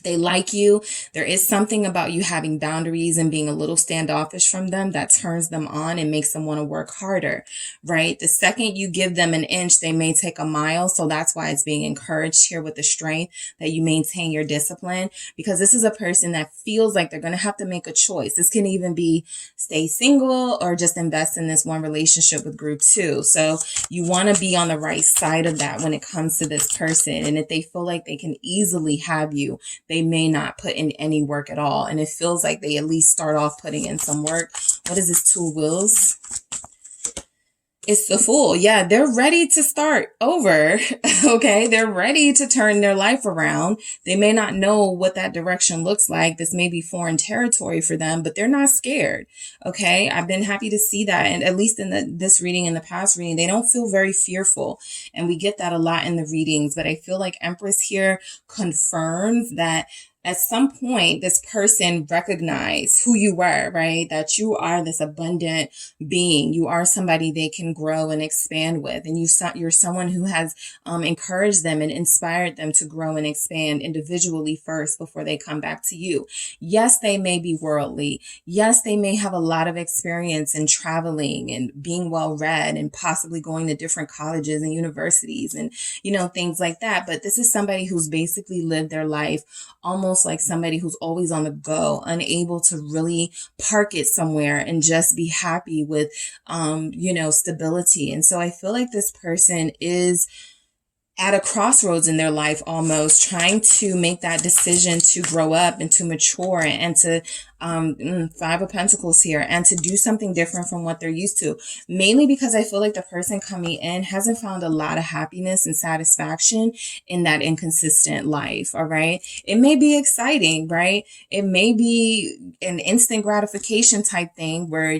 They like you. There is something about you having boundaries and being a little standoffish from them that turns them on and makes them want to work harder, right? The second you give them an inch, they may take a mile. So that's why it's being encouraged here with the strength that you maintain your discipline, because this is a person that feels like they're going to have to make a choice. This can even be stay single or just invest in this one relationship with group 2. So you want to be on the right side of that when it comes to this person. And if they feel like they can easily have you, they may not put in any work at all. And it feels like they at least start off putting in some work. What is this? 2 wheels? It's the Fool. Yeah, they're ready to start over. Okay, they're ready to turn their life around. They may not know what that direction looks like. This may be foreign territory for them, but they're not scared. Okay, I've been happy to see that. And at least in this reading and the past reading, they don't feel very fearful. And we get that a lot in the readings. But I feel like Empress here confirms that at some point, this person recognized who you were, right? That you are this abundant being. You are somebody they can grow and expand with. And you're someone who has encouraged them and inspired them to grow and expand individually first before they come back to you. Yes, they may be worldly. Yes, they may have a lot of experience in traveling and being well read and possibly going to different colleges and universities and, things like that. But this is somebody who's basically lived their life almost like somebody who's always on the go, unable to really park it somewhere and just be happy with, stability. And so I feel like this person is at a crossroads in their life, almost trying to make that decision to grow up and to mature and to 5 of Pentacles here, and to do something different from what they're used to, mainly because I feel like the person coming in hasn't found a lot of happiness and satisfaction in that inconsistent life. All right. It may be exciting, right? It may be an instant gratification type thing where,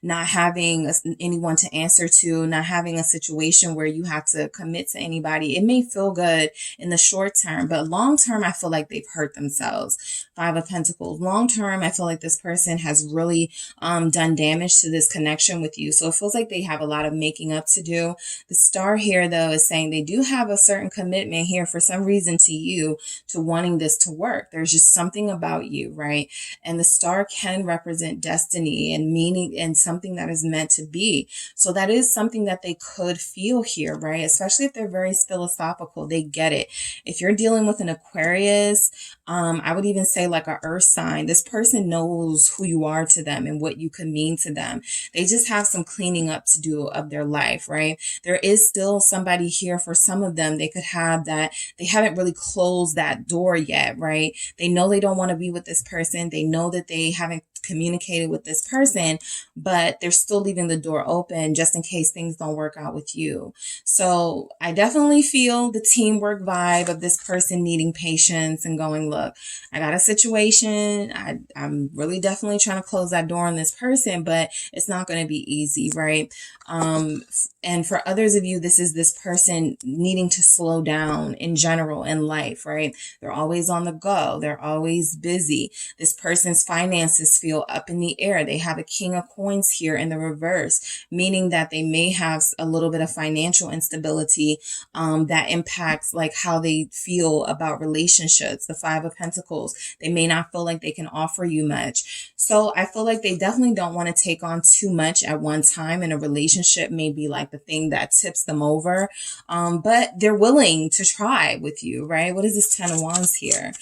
not having anyone to answer to, not having a situation where you have to commit to anybody. It may feel good in the short term, but long term, I feel like they've hurt themselves. 5 of Pentacles. Long term, I feel like this person has really done damage to this connection with you. So it feels like they have a lot of making up to do. The star here, though, is saying they do have a certain commitment here for some reason to you, to wanting this to work. There's just something about you, right? And the star can represent destiny and meaning and something that is meant to be. So that is something that they could feel here, right? Especially if they're very philosophical. They get it. If you're dealing with an Aquarius, I would even say like a earth sign, this person knows who you are to them and what you can mean to them. They just have some cleaning up to do of their life, right? There is still somebody here for some of them. They could have that. They haven't really closed that door yet, right? They know they don't want to be with this person. They know that they haven't communicated with this person, but they're still leaving the door open just in case things don't work out with you. So I definitely feel the teamwork vibe of this person needing patience and going, look, I got a situation. I'm really definitely trying to close that door on this person, but it's not going to be easy, right? And for others of you, this is this person needing to slow down in general in life, right? They're always on the go. They're always busy. This person's finances feel up in the air. They have a King of Coins here in the reverse, meaning that they may have a little bit of financial instability that impacts like how they feel about relationships. The 5 of Pentacles, they may not feel like they can offer you much. So I feel like they definitely don't want to take on too much at one time, and a relationship may be like the thing that tips them over. But they're willing to try with you, right? What is this 10 of Wands here?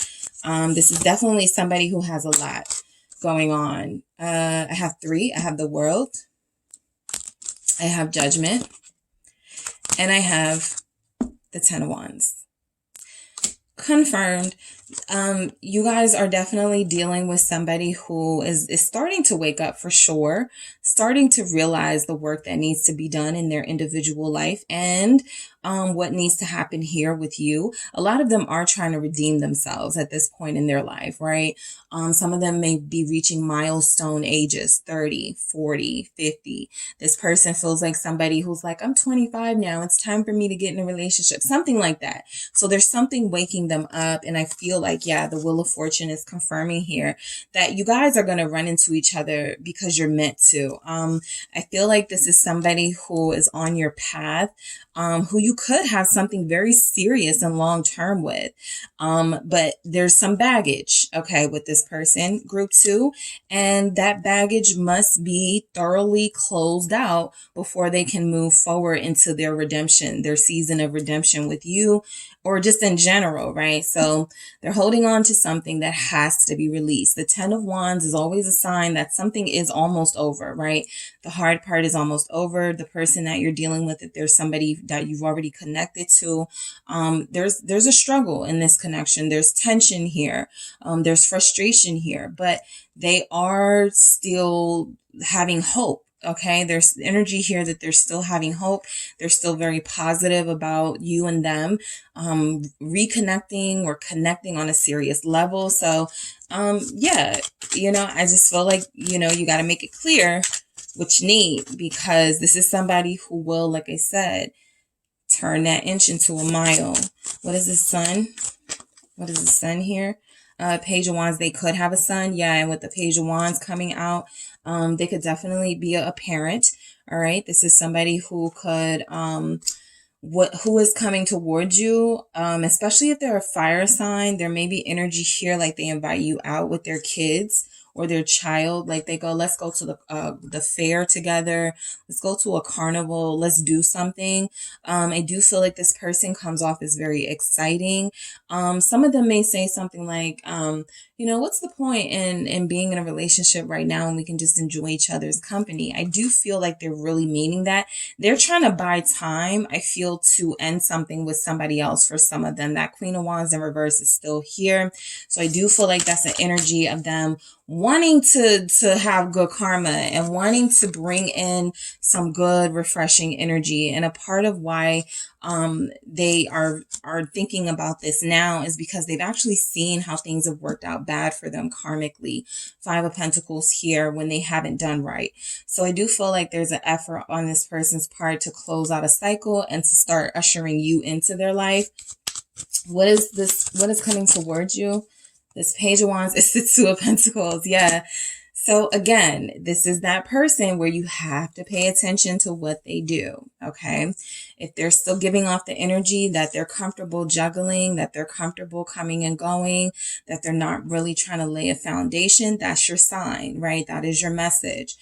This is definitely somebody who has a lot going on. I have 3. I have the World. I have Judgment. And I have the 10 of Wands. Confirmed. You guys are definitely dealing with somebody who is starting to wake up for sure, starting to realize the work that needs to be done in their individual life and what needs to happen here with you. A lot of them are trying to redeem themselves at this point in their life, right? Some of them may be reaching milestone ages, 30, 40, 50. This person feels like somebody who's like, I'm 25 now. It's time for me to get in a relationship, something like that. So there's something waking them up. And I feel like, yeah, the Wheel of Fortune is confirming here that you guys are going to run into each other because you're meant to. I feel like this is somebody who is on your path, who you you could have something very serious and long-term with. But there's some baggage, okay, with this person, group 2, and that baggage must be thoroughly closed out before they can move forward into their redemption, their season of redemption with you, or just in general, right? So they're holding on to something that has to be released. The 10 of Wands is always a sign that something is almost over, right? The hard part is almost over. The person that you're dealing with, if there's somebody that you've already connected to, there's a struggle in this connection. There's tension here. There's frustration here, but they are still having hope. Okay, there's energy here that they're still having hope. They're still very positive about you and them reconnecting or connecting on a serious level. So, yeah, I just feel like, you got to make it clear what you need, because this is somebody who will, like I said, turn that inch into a mile. What is the sun? What is the sun here? Page of Wands, they could have a son. Yeah, and with the Page of Wands coming out, they could definitely be a parent. All right, this is somebody who could, who is coming towards you, especially if they're a fire sign. There may be energy here like they invite you out with their kids or their child. Like they go, let's go to the fair together. Let's go to a carnival. Let's do something. I do feel like this person comes off as very exciting. Some of them may say something like, what's the point in being in a relationship right now when we can just enjoy each other's company? I do feel like they're really meaning that. They're trying to buy time, I feel, to end something with somebody else for some of them. That Queen of Wands in reverse is still here. So I do feel like that's an energy of them wanting to have good karma and wanting to bring in some good, refreshing energy. And a part of why they are thinking about this now is because they've actually seen how things have worked out bad for them karmically. 5 of Pentacles here when they haven't done right. So I do feel like there's an effort on this person's part to close out a cycle and to start ushering you into their life. What is this? What is coming towards you? This Page of Wands is the 2 of Pentacles. Yeah. So again, this is that person where you have to pay attention to what they do, okay? If they're still giving off the energy that they're comfortable juggling, that they're comfortable coming and going, that they're not really trying to lay a foundation, that's your sign, right? That is your message.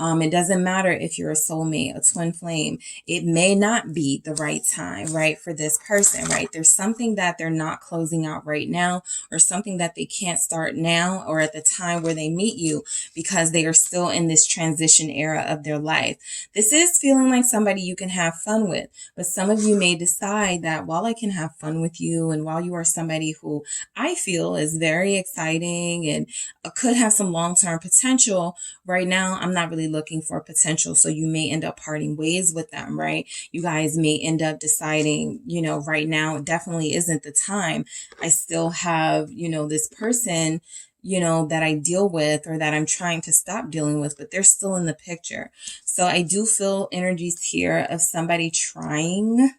It doesn't matter if you're a soulmate, a twin flame. It may not be the right time, right, for this person, right? There's something that they're not closing out right now, or something that they can't start now or at the time where they meet you, because they are still in this transition era of their life. This is feeling like somebody you can have fun with, but some of you may decide that while I can have fun with you, and while you are somebody who I feel is very exciting and could have some long-term potential, right now I'm not really looking for potential. So you may end up parting ways with them, right? You guys may end up deciding, right now it definitely isn't the time. I still have, this person, that I deal with, or that I'm trying to stop dealing with, but they're still in the picture. So I do feel energies here of somebody trying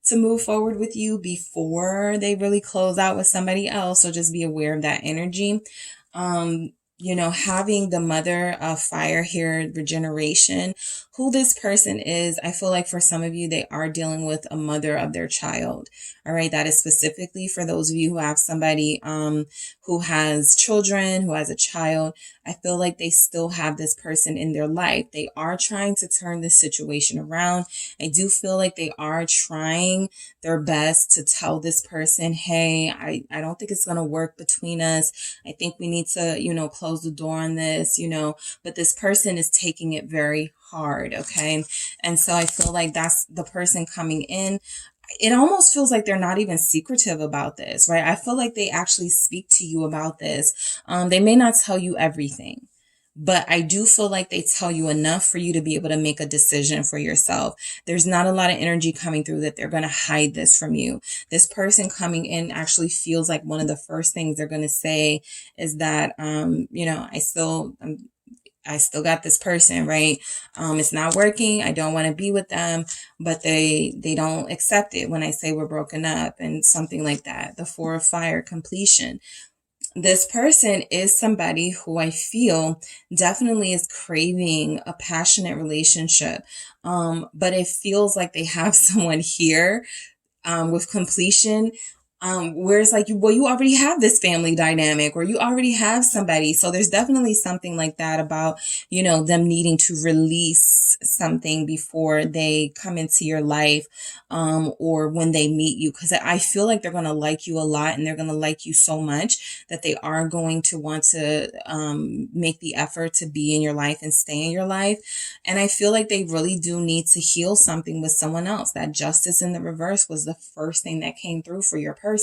to move forward with you before they really close out with somebody else. So just be aware of that energy. Having the Mother of Fire here, regeneration, who this person is, I feel like for some of you, they are dealing with a mother of their child. All right. That is specifically for those of you who have somebody who has children, who has a child. I feel like they still have this person in their life. They are trying to turn this situation around. I do feel like they are trying their best to tell this person, hey, I don't think it's going to work between us. I think we need to, close the door on this, but this person is taking it very hard. Okay. And so I feel like that's the person coming in. It almost feels like they're not even secretive about this, right? I feel like they actually speak to you about this. They may not tell you everything, but I do feel like they tell you enough for you to be able to make a decision for yourself. There's not a lot of energy coming through that they're going to hide this from you. This person coming in actually feels like one of the first things they're going to say is that, I still got this person, right? It's not working. I don't want to be with them, but they don't accept it when I say we're broken up and something like that. The 4 of Fire, completion. This person is somebody who I feel definitely is craving a passionate relationship. But it feels like they have someone here with completion. Where it's like, well, you already have this family dynamic, or you already have somebody. So there's definitely something like that about, them needing to release something before they come into your life, or when they meet you. Cause I feel like they're going to like you a lot, and they're going to like you so much that they are going to want to, make the effort to be in your life and stay in your life. And I feel like they really do need to heal something with someone else. That justice in the reverse was the first thing that came through for your person.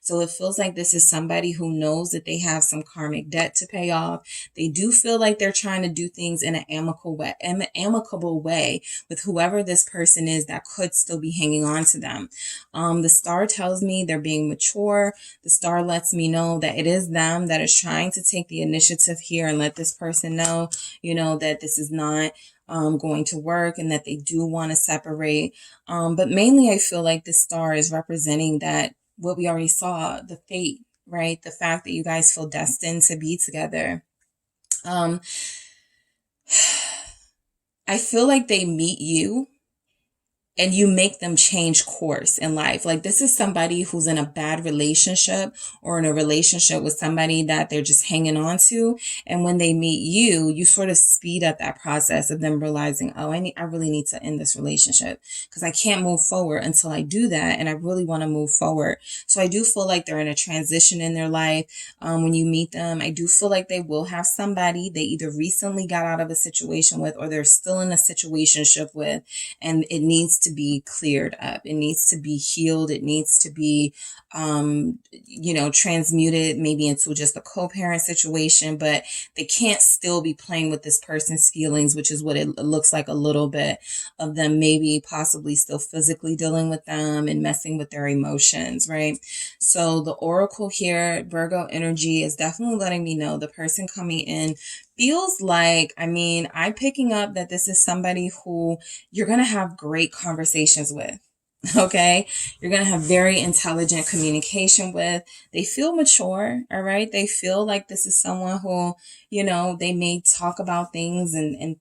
So it feels like this is somebody who knows that they have some karmic debt to pay off. They do feel like they're trying to do things in an amicable way with whoever this person is that could still be hanging on to them. The star tells me they're being mature. The star lets me know that it is them that is trying to take the initiative here and let this person know, that this is not going to work, and that they do want to separate. But mainly I feel like the star is representing that what we already saw, the fate, right? The fact that you guys feel destined to be together. I feel like they meet you and you make them change course in life. Like, this is somebody who's in a bad relationship, or in a relationship with somebody that they're just hanging on to. And when they meet you, you sort of speed up that process of them realizing, oh, I really need to end this relationship, because I can't move forward until I do that. And I really want to move forward. So I do feel like they're in a transition in their life. When you meet them, I do feel like they will have somebody they either recently got out of a situation with, or they're still in a situationship with, and it needs to be cleared up. It needs to be healed. It needs to be, transmuted maybe into just a co-parent situation, but they can't still be playing with this person's feelings, which is what it looks like a little bit of them, maybe possibly still physically dealing with them and messing with their emotions, right? So the oracle here, Virgo energy, is definitely letting me know the person coming in feels like, I'm picking up that this is somebody who you're going to have great conversations with. Okay. You're going to have very intelligent communication with. They feel mature. All right. They feel like this is someone who, they may talk about things and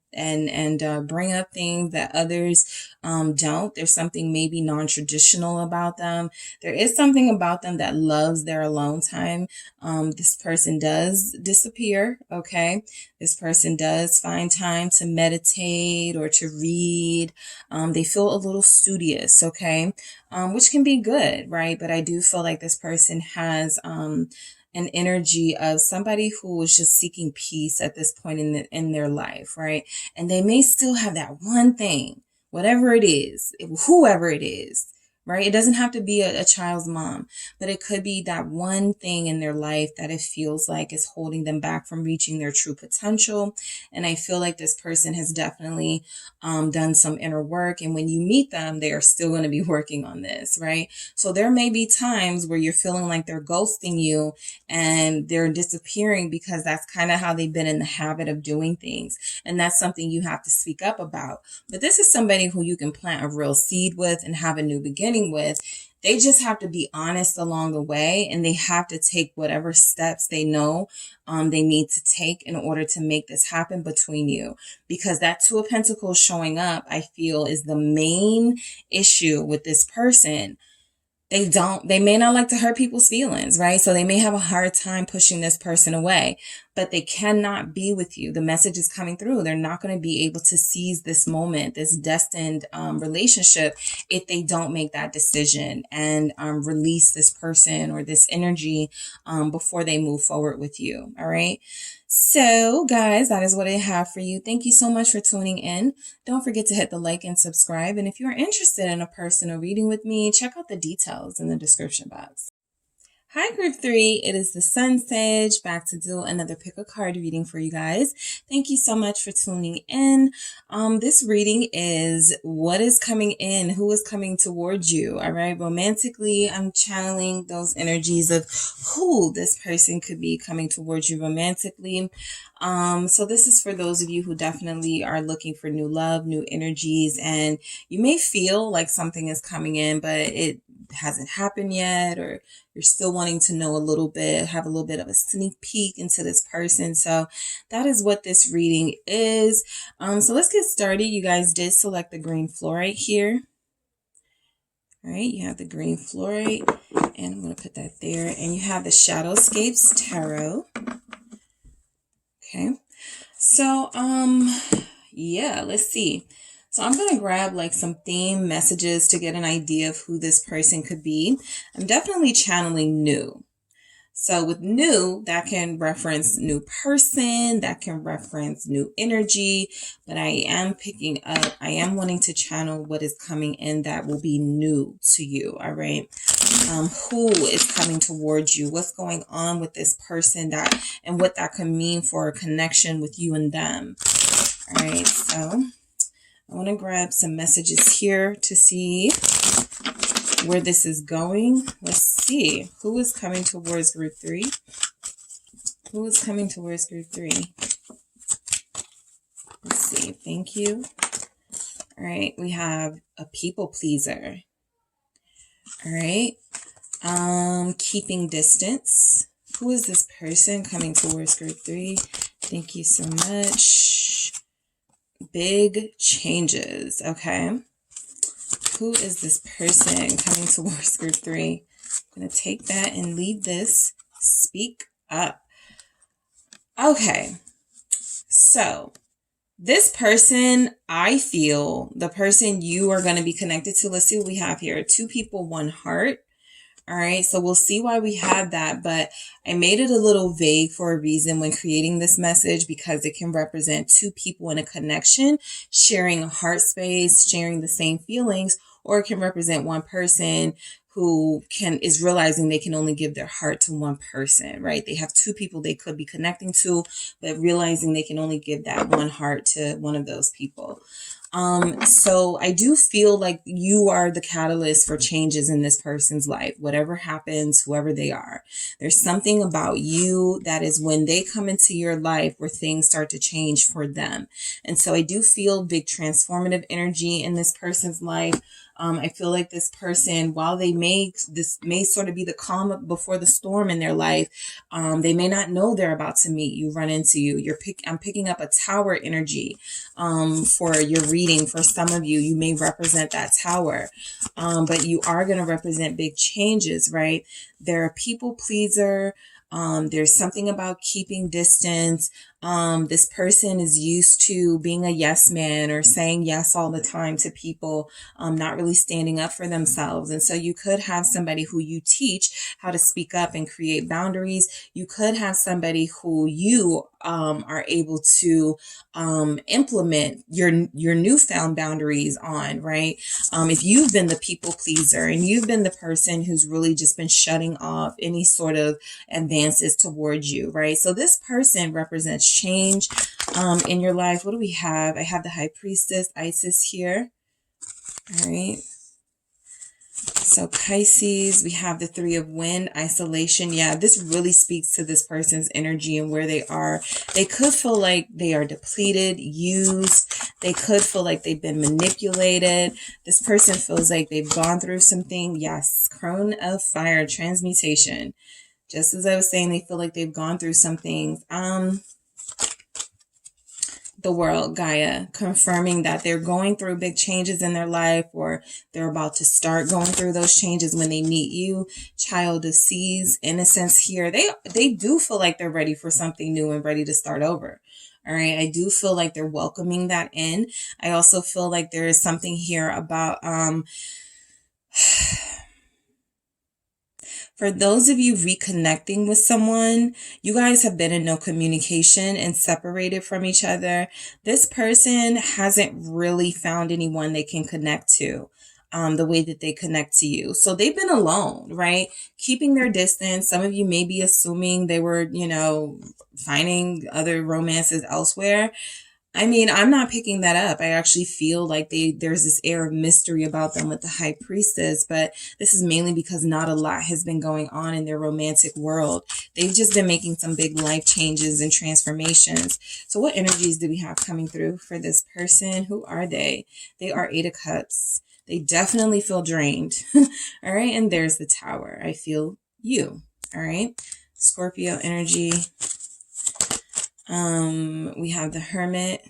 bring up things that others, don't. There's something maybe non-traditional about them. There is something about them that loves their alone time. This person does disappear. Okay. This person does find time to meditate or to read. They feel a little studious. Okay. Which can be good, right? But I do feel like this person has, an energy of somebody who is just seeking peace at this point in their life, right? And they may still have that one thing, whatever it is, whoever it is, right? It doesn't have to be a child's mom, but it could be that one thing in their life that it feels like is holding them back from reaching their true potential. And I feel like this person has definitely done some inner work. And when you meet them, they are still going to be working on this, right? So there may be times where you're feeling like they're ghosting you and they're disappearing, because that's kind of how they've been in the habit of doing things. And that's something you have to speak up about. But this is somebody who you can plant a real seed with and have a new beginning with. They just have to be honest along the way, and they have to take whatever steps they know they need to take in order to make this happen between you. Because that Two of Pentacles showing up, I feel, is the main issue with this person. They may not like to hurt people's feelings, right? So they may have a hard time pushing this person away, but they cannot be with you. The message is coming through. They're not going to be able to seize this moment, this destined relationship, if they don't make that decision and release this person or this energy before they move forward with you. All right. So guys, that is what I have for you. Thank you so much for tuning in. Don't forget to hit the like and subscribe. And if you're interested in a personal reading with me, check out the details in the description box. Hi, Group 3. It is the SunSage, back to do another pick a card reading for you guys. Thank you so much for tuning in. This reading is what is coming in, who is coming towards you. All right. Romantically, I'm channeling those energies of who this person could be coming towards you romantically. So this is for those of you who definitely are looking for new love, new energies, and you may feel like something is coming in, but hasn't happened yet, or you're still wanting to know a little bit, have a little bit of a sneak peek into this person. So that is what this reading is. So let's get started. You guys did select the green fluorite here. All right, you have the green fluorite, and I'm going to put that there. And you have the Shadowscapes Tarot. Okay, so yeah, let's see. So I'm going to grab like some theme messages to get an idea of who this person could be. I'm definitely channeling new. So with new, that can reference new person, that can reference new energy, but I am picking up, I am wanting to channel what is coming in that will be new to you, all right? Who is coming towards you? What's going on with this person, that and what that can mean for a connection with you and them. All right, so I want to grab some messages here to see where this is going. Let's see. Who is coming towards group 3? Who is coming towards group 3? Let's see. Thank you. All right. We have a people pleaser. All right. Keeping distance. Who is this person coming towards group 3? Thank you so much. Big changes. Okay. Who is this person coming towards group 3? I'm going to take that and leave this. Speak up. Okay. So this person, I feel the person you are going to be connected to. Let's see what we have here. 2 people, 1 heart. All right. So we'll see why we have that. But I made it a little vague for a reason when creating this message, because it can represent 2 people in a connection, sharing a heart space, sharing the same feelings, or it can represent 1 person who is realizing they can only give their heart to 1 person, right? They have 2 people they could be connecting to, but realizing they can only give that 1 heart to one of those people. So I do feel like you are the catalyst for changes in this person's life. Whatever happens, whoever they are, there's something about you that is when they come into your life where things start to change for them. And so I do feel big transformative energy in this person's life. I feel like this person, while this may sort of be the calm before the storm in their life, they may not know they're about to meet you, run into you. I'm picking up a tower energy for your reading. For some of you, you may represent that tower, but you are going to represent big changes, right? They're a people pleaser. There's something about keeping distance. This person is used to being a yes man or saying yes all the time to people, not really standing up for themselves. And so you could have somebody who you teach how to speak up and create boundaries. You could have somebody who you are able to implement your newfound boundaries on, right? If you've been the people pleaser and you've been the person who's really just been shutting off any sort of advances towards you, right? So this person represents change in your life. What do we have? I have the High Priestess, Isis here. All right. So Pisces, we have the 3 of Wind, isolation. Yeah, this really speaks to this person's energy and where they are. They could feel like they are depleted, used. They could feel like they've been manipulated. This person feels like they've gone through something. Yes, Crone of Fire, transmutation. Just as I was saying, they feel like they've gone through some things. The World, Gaia, confirming that they're going through big changes in their life, or they're about to start going through those changes when they meet you. Child of Seas, innocence here. They do feel like they're ready for something new and ready to start over. All right. I do feel like they're welcoming that in. I also feel like there is something here about, for those of you reconnecting with someone, you guys have been in no communication and separated from each other. This person hasn't really found anyone they can connect to the way that they connect to you. So they've been alone, right? Keeping their distance. Some of you may be assuming they were, finding other romances elsewhere. I mean, I'm not picking that up. I actually feel like there's this air of mystery about them with the High Priestess, but this is mainly because not a lot has been going on in their romantic world. They've just been making some big life changes and transformations. So what energies do we have coming through for this person? Who are they? They are 8 of Cups. They definitely feel drained. All right. And there's the Tower. I feel you. All right. Scorpio energy. We have the Hermit,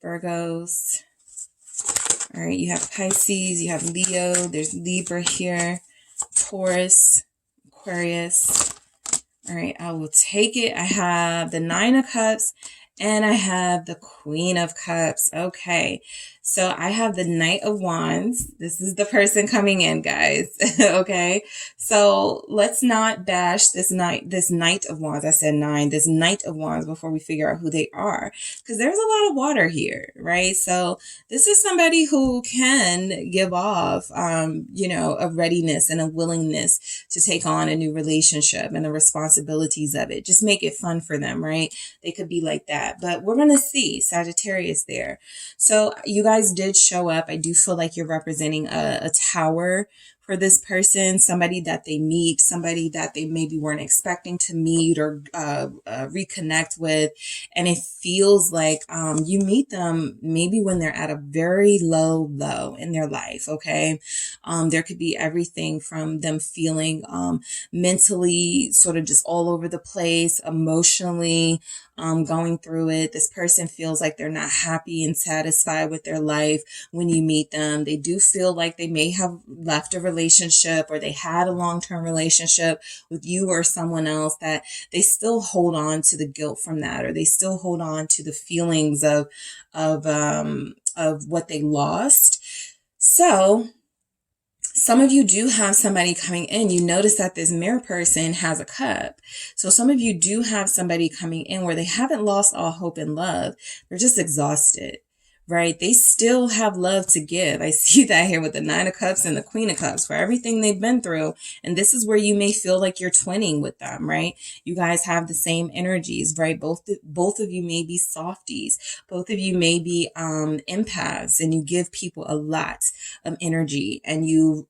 Virgos. All right. You have Pisces, you have Leo. There's Libra here, Taurus, Aquarius. All right. I will take it. I have the Nine of Cups and I have the Queen of Cups. Okay. So I have the Knight of Wands. This is the person coming in, guys. Okay. So let's not bash this Knight of Wands. I said 9, this Knight of Wands before we figure out who they are. Because there's a lot of water here, right? So this is somebody who can give off, a readiness and a willingness to take on a new relationship and the responsibilities of it. Just make it fun for them, right? They could be like that. But we're going to see Sagittarius there. So you guys did show up. I do feel like you're representing a tower for this person, somebody that they meet, somebody that they maybe weren't expecting to meet or reconnect with. And it feels like you meet them maybe when they're at a very low in their life, okay? There could be everything from them feeling mentally sort of just all over the place, emotionally, going through it. This person feels like they're not happy and satisfied with their life when you meet them. They do feel like they may have left a relationship or they had a long-term relationship with you or someone else, that they still hold on to the guilt from that, or they still hold on to the feelings of what they lost. So some of you do have somebody coming in. You notice that this mirror person has a cup. So some of you do have somebody coming in where they haven't lost all hope and love. They're just exhausted, right? They still have love to give. I see that here with the Nine of Cups and the Queen of Cups for everything they've been through. And this is where you may feel like you're twinning with them, right? You guys have the same energies, right? Both of you may be softies. Both of you may be empaths, and you give people a lot of energy, and you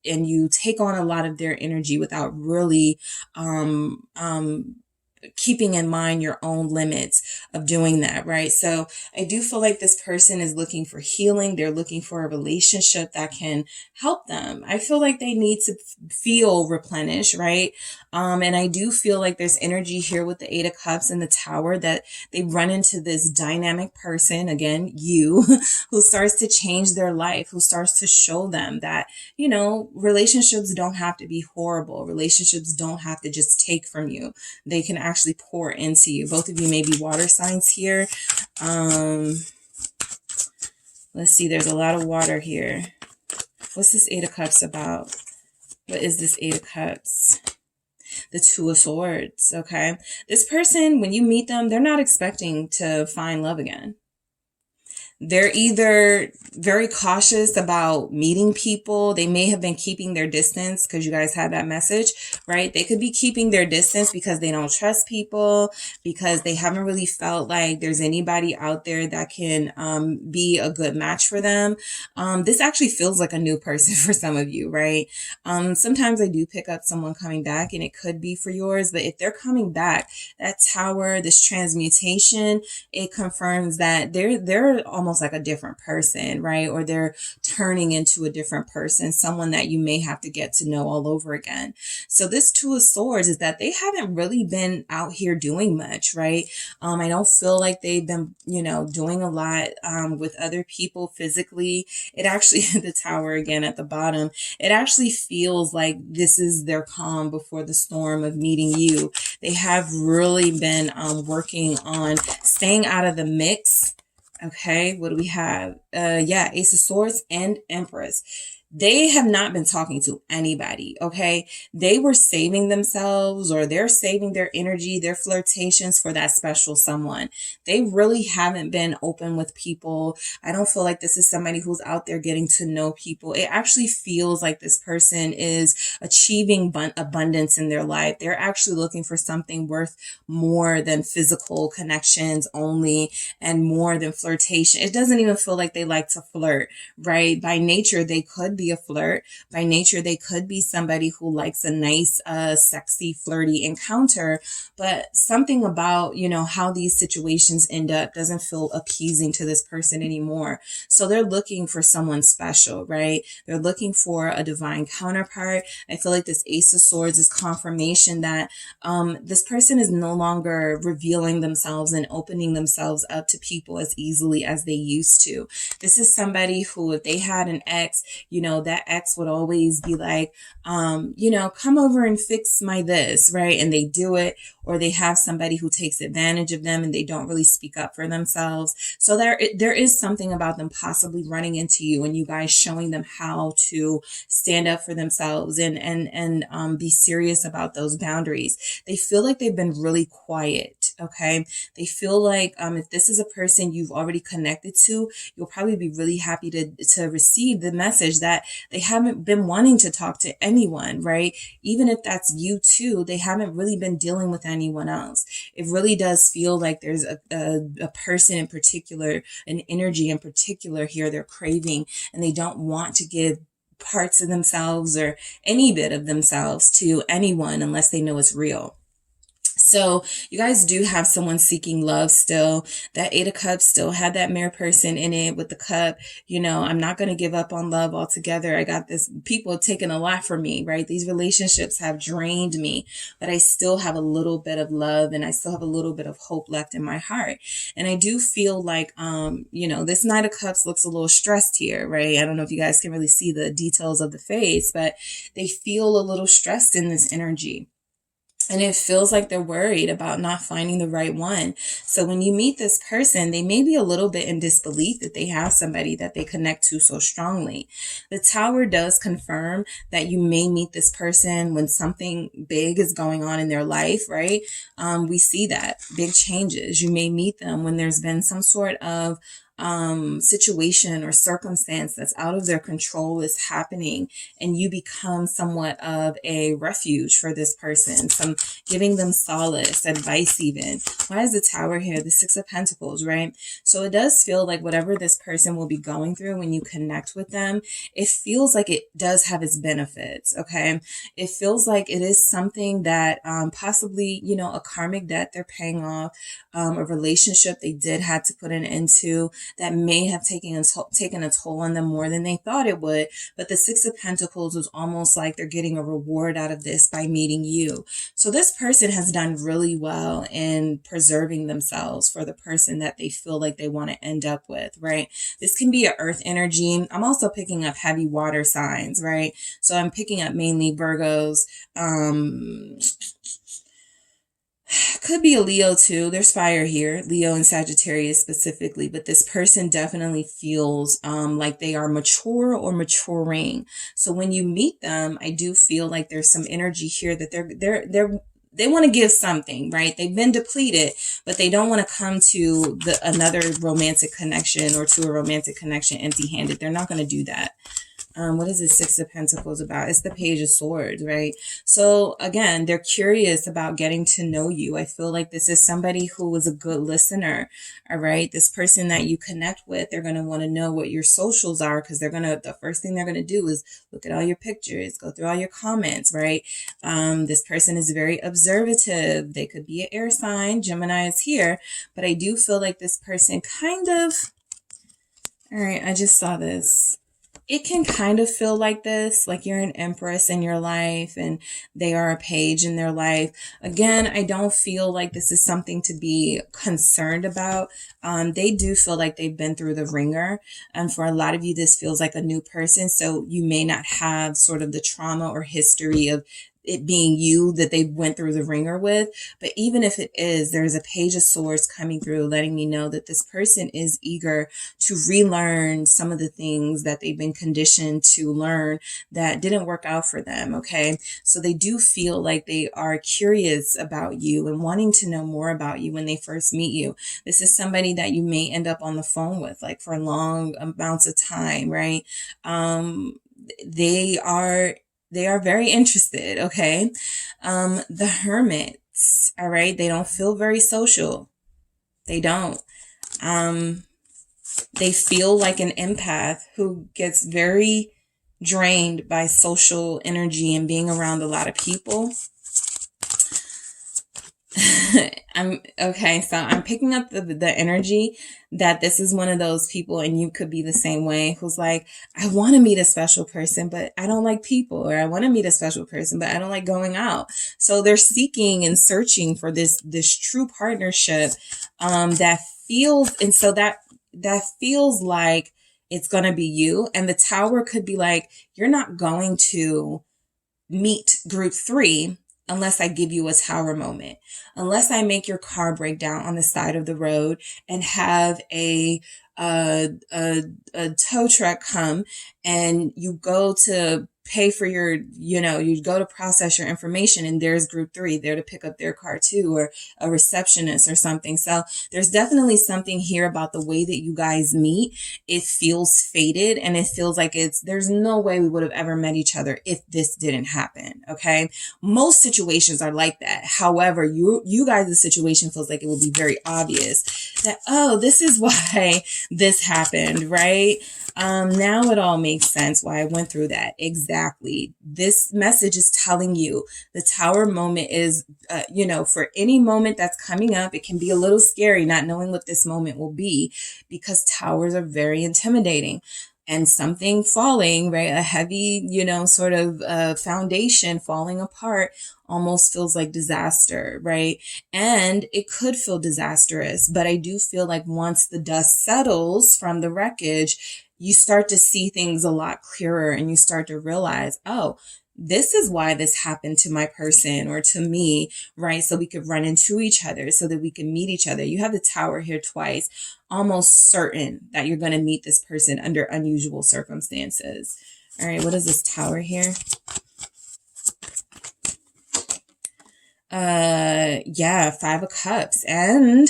take on a lot of their energy without really keeping in mind your own limits of doing that, right? So I do feel like this person is looking for healing. They're looking for a relationship that can help them. I feel like they need to feel replenished, right? And I do feel like there's energy here with the Eight of Cups and the Tower, that they run into this dynamic person, again, you, who starts to change their life, who starts to show them that, relationships don't have to be horrible. Relationships don't have to just take from you. They can actually pour into you. Both of you may be water signs here. Let's see. There's a lot of water here. What's this Eight of Cups about? What is this Eight of Cups? The Two of Swords. Okay. This person, when you meet them, they're not expecting to find love again. They're either very cautious about meeting people. They may have been keeping their distance because you guys had that message, right? They could be keeping their distance because they don't trust people, because they haven't really felt like there's anybody out there that can be a good match for them. This actually feels like a new person for some of you, right? Sometimes I do pick up someone coming back, and it could be for yours, but if they're coming back, that Tower, this transmutation, it confirms that they're almost like a different person, right? Or they're turning into a different person, someone that you may have to get to know all over again. So this Two of Swords is that they haven't really been out here doing much, right? I don't feel like they've been, doing a lot with other people physically. It actually, the Tower again at the bottom, it actually feels like this is their calm before the storm of meeting you. They have really been working on staying out of the mix. Okay, what do we have? Ace of Swords and Empress. They have not been talking to anybody, okay? They were saving themselves, or they're saving their energy, their flirtations for that special someone. They really haven't been open with people. I don't feel like this is somebody who's out there getting to know people. It actually feels like this person is achieving abundance in their life. They're actually looking for something worth more than physical connections only, and more than flirtation. It doesn't even feel like they like to flirt, right? By nature, they could be be a flirt. By nature, they could be somebody who likes a nice, sexy, flirty encounter, but something about, you know, how these situations end up doesn't feel appeasing to this person anymore. So they're looking for someone special, right? They're looking for a divine counterpart. I feel like this Ace of Swords is confirmation that this person is no longer revealing themselves and opening themselves up to people as easily as they used to. This is somebody who, if they had an ex, you know, that ex would always be like, you know, come over and fix my this, right? And they do it. Or they have somebody who takes advantage of them and they don't really speak up for themselves. So there is something about them possibly running into you and you guys showing them how to stand up for themselves and be serious about those boundaries. They feel like they've been really quiet. Okay. They feel like, if this is a person you've already connected to, you'll probably be really happy to receive the message that they haven't been wanting to talk to anyone, right? Even if that's you too, they haven't really been dealing with anyone else. It really does feel like there's a person in particular, an energy in particular here they're craving, and they don't want to give parts of themselves or any bit of themselves to anyone unless they know it's real. So you guys do have someone seeking love still. That Eight of Cups still had that mirror person in it with the cup. You know, I'm not going to give up on love altogether. I got this. People taking a lot from me, right? These relationships have drained me, but I still have a little bit of love and I still have a little bit of hope left in my heart. And I do feel like, you know, this Knight of Cups looks a little stressed here, right? I don't know if you guys can really see the details of the face, but they feel a little stressed in this energy. And it feels like they're worried about not finding the right one. So when you meet this person, they may be a little bit in disbelief that they have somebody that they connect to so strongly. The Tower does confirm that you may meet this person when something big is going on in their life, right? We see that big changes. You may meet them when there's been some sort of situation or circumstance that's out of their control is happening, and you become somewhat of a refuge for this person, some giving them solace, advice even. Why is the Tower here? The Six of Pentacles, right? So it does feel like whatever this person will be going through when you connect with them, it feels like it does have its benefits, okay? It feels like it is something that possibly, you know, a karmic debt they're paying off, a relationship they did have to put an end to, that may have taken a toll on them more than they thought it would. But the Six of Pentacles was almost like they're getting a reward out of this by meeting you. So this person has done really well in preserving themselves for the person that they feel like they want to end up with, right? This can be an earth energy. I'm also picking up heavy water signs, right? So I'm picking up mainly Virgos, could be a Leo too. There's fire here, Leo and Sagittarius specifically, but this person definitely feels like they are mature or maturing. So when you meet them, I do feel like there's some energy here that they want to give something, right? They've been depleted, but they don't want to come to another romantic connection or to a romantic connection empty-handed. They're not going to do that. What is the Six of Pentacles about? It's the Page of Swords, right? So again, they're curious about getting to know you. I feel like this is somebody who is a good listener, all right? This person that you connect with, they're going to want to know what your socials are, because the first thing they're going to do is look at all your pictures, go through all your comments, right? This person is very observative. They could be an air sign. Gemini is here, but I do feel like this person kind of, all right, I just saw this. It can kind of feel like this, like you're an empress in your life and they are a page in their life. Again, I don't feel like this is something to be concerned about. They do feel like they've been through the ringer. And for a lot of you, this feels like a new person. So you may not have sort of the trauma or history of it being you that they went through the ringer with. But even if it is, there's a Page of Swords coming through letting me know that this person is eager to relearn some of the things that they've been conditioned to learn that didn't work out for them, okay? So they do feel like they are curious about you and wanting to know more about you when they first meet you. This is somebody that you may end up on the phone with, like for long amounts of time, right? They are very interested, okay? The Hermits, all right? They don't feel very social. They don't. They feel like an empath who gets very drained by social energy and being around a lot of people. So I'm picking up the energy that this is one of those people, and you could be the same way, who's like, I want to meet a special person, but I don't like people, or I want to meet a special person, but I don't like going out. So they're seeking and searching for this true partnership, that feels, and so that feels like it's going to be you. And the Tower could be like, you're not going to meet group 3 unless I give you a Tower moment, unless I make your car break down on the side of the road and have a tow truck come, and you go to pay for your, you go to process your information, and there's group 3 there to pick up their car too, or a receptionist or something. So there's definitely something here about the way that you guys meet. It feels fated, and it feels like there's no way we would have ever met each other if this didn't happen. Okay. Most situations are like that. However, you guys' situation feels like it will be very obvious that, oh, this is why this happened, right? Now it all makes sense why I went through that. Exactly. This message is telling you the Tower moment is, for any moment that's coming up, it can be a little scary not knowing what this moment will be, because Towers are very intimidating. And something falling, right? A heavy, sort of foundation falling apart almost feels like disaster, right? And it could feel disastrous, but I do feel like once the dust settles from the wreckage, you start to see things a lot clearer, and you start to realize, oh, this is why this happened to my person or to me, right? So we could run into each other, so that we can meet each other. You have the Tower here twice, almost certain that you're going to meet this person under unusual circumstances. All right, what is this Tower here? Yeah, 5 of Cups. And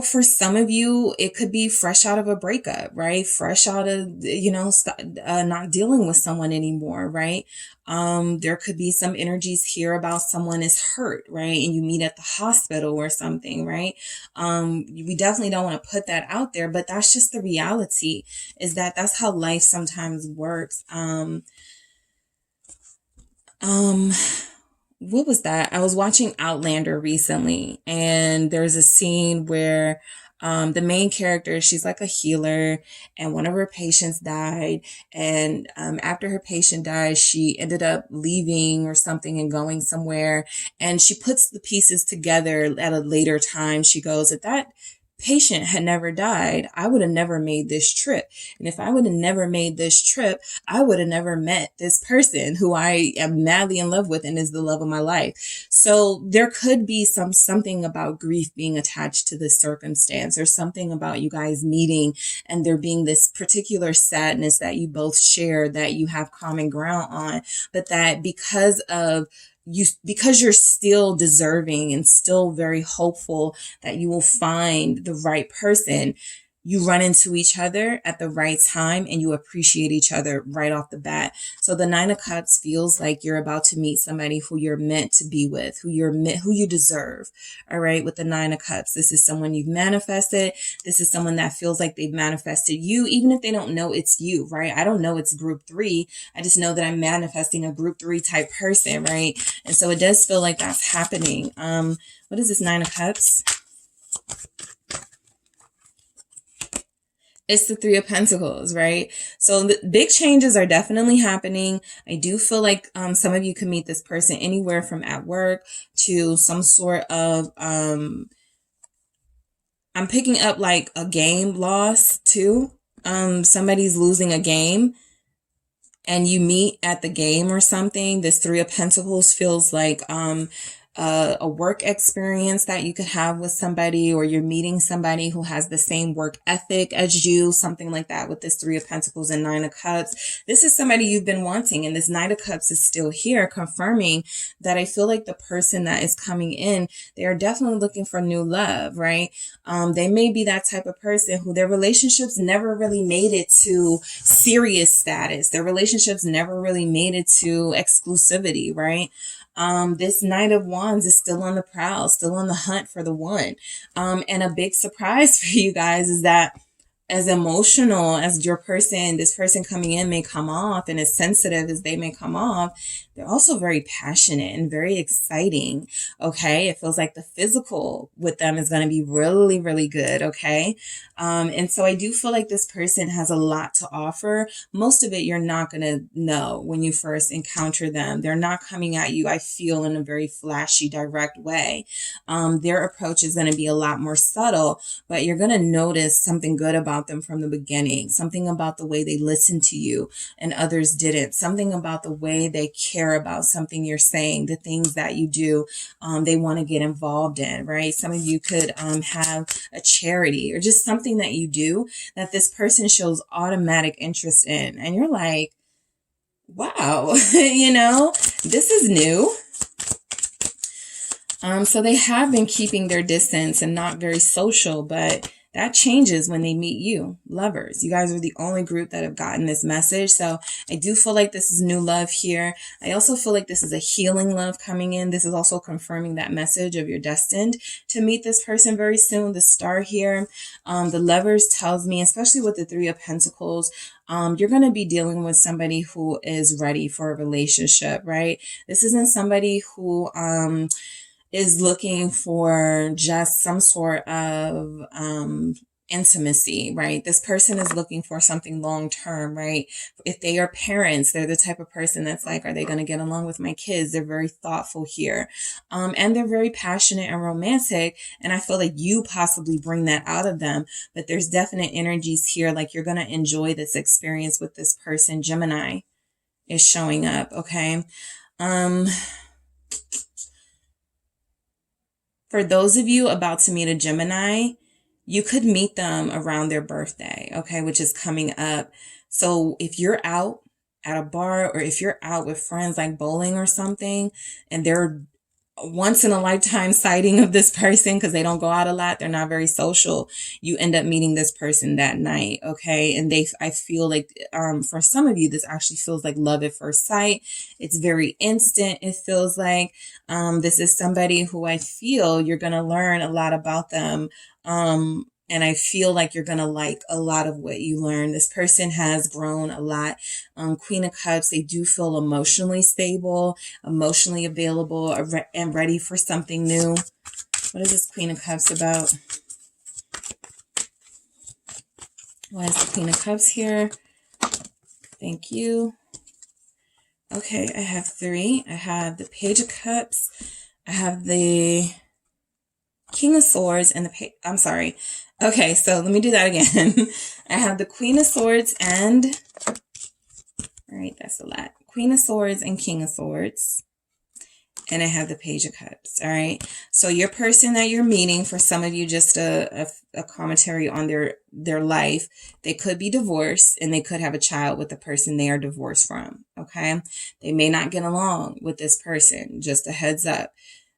for some of you, it could be fresh out of a breakup, right? Fresh out of, not dealing with someone anymore, right? There could be some energies here about someone is hurt, right? And you meet at the hospital or something, right? We definitely don't want to put that out there, but that's just the reality, is that that's how life sometimes works. What was that? I was watching Outlander recently, and there's a scene where the main character, she's like a healer, and one of her patients died. And after her patient died, she ended up leaving or something and going somewhere. And she puts the pieces together at a later time. She goes, if that patient had never died, I would have never made this trip. And if I would have never made this trip, I would have never met this person who I am madly in love with and is the love of my life. So there could be something about grief being attached to this circumstance, or something about you guys meeting and there being this particular sadness that you both share, that you have common ground on, but that because you're still deserving and still very hopeful that you will find the right person, you run into each other at the right time, and you appreciate each other right off the bat. So the 9 of Cups feels like you're about to meet somebody who you're meant to be with, who you deserve. All right. With the 9 of Cups, this is someone you've manifested. This is someone that feels like they've manifested you, even if they don't know it's you, right? I don't know it's group 3. I just know that I'm manifesting a group 3 type person, right? And so it does feel like that's happening. What is this 9 of Cups? It's the 3 of Pentacles, right? So the big changes are definitely happening. I do feel like some of you can meet this person anywhere from at work to some sort of, I'm picking up like a game loss too. Somebody's losing a game and you meet at the game or something. This 3 of Pentacles feels like a work experience that you could have with somebody, or you're meeting somebody who has the same work ethic as you, something like that with this 3 of Pentacles and 9 of Cups. This is somebody you've been wanting, and this 9 of Cups is still here, confirming that I feel like the person that is coming in, they are definitely looking for new love, right? They may be that type of person who their relationships never really made it to serious status. Their relationships never really made it to exclusivity, right? This Knight of Wands is still on the prowl, still on the hunt for the one. And a big surprise for you guys is that as emotional as this person coming in may come off, and as sensitive as they may come off, they're also very passionate and very exciting. Okay. It feels like the physical with them is going to be really, really good. Okay. And so I do feel like this person has a lot to offer. Most of it you're not going to know when you first encounter them. They're not coming at you, I feel, in a very flashy, direct way. Their approach is going to be a lot more subtle, but you're going to notice something good about them from the beginning, something about the way they listen to you and others didn't, something about the way they care about something you're saying, the things that you do, they want to get involved in, right? Some of you could have a charity or just something that you do that this person shows automatic interest in. And you're like, wow, this is new. So they have been keeping their distance and not very social, but that changes when they meet you, lovers. You guys are the only group that have gotten this message. So I do feel like this is new love here. I also feel like this is a healing love coming in. This is also confirming that message of you're destined to meet this person very soon. The star here, the lovers tells me, especially with the 3 of Pentacles, you're going to be dealing with somebody who is ready for a relationship, right? This isn't somebody who, is looking for just some sort of intimacy, right? This person is looking for something long-term, right? If they are parents, they're the type of person that's like, are they going to get along with my kids? They're very thoughtful here. And they're very passionate and romantic. And I feel like you possibly bring that out of them, but there's definite energies here. Like you're going to enjoy this experience with this person. Gemini is showing up. Okay. For those of you about to meet a Gemini, you could meet them around their birthday, okay, which is coming up. So if you're out at a bar or if you're out with friends like bowling or something, and they're once in a lifetime sighting of this person because they don't go out a lot, they're not very social, you end up meeting this person that night, okay? And I feel like for some of you, this actually feels like love at first sight. It's very instant. It feels like this is somebody who I feel you're going to learn a lot about them. And I feel like you're going to like a lot of what you learn. This person has grown a lot. Queen of Cups, they do feel emotionally stable, emotionally available, and ready for something new. What is this Queen of Cups about? Why is the Queen of Cups here? Thank you. Okay, I have 3. I have the Page of Cups. I have the King of Swords and I'm sorry. Okay, so let me do that again. I have the Queen of Swords and, all right, that's a lot. Queen of Swords and King of Swords. And I have the Page of Cups. All right. So your person that you're meeting, for some of you, just a commentary on their life. They could be divorced and they could have a child with the person they are divorced from. Okay. They may not get along with this person. Just a heads up.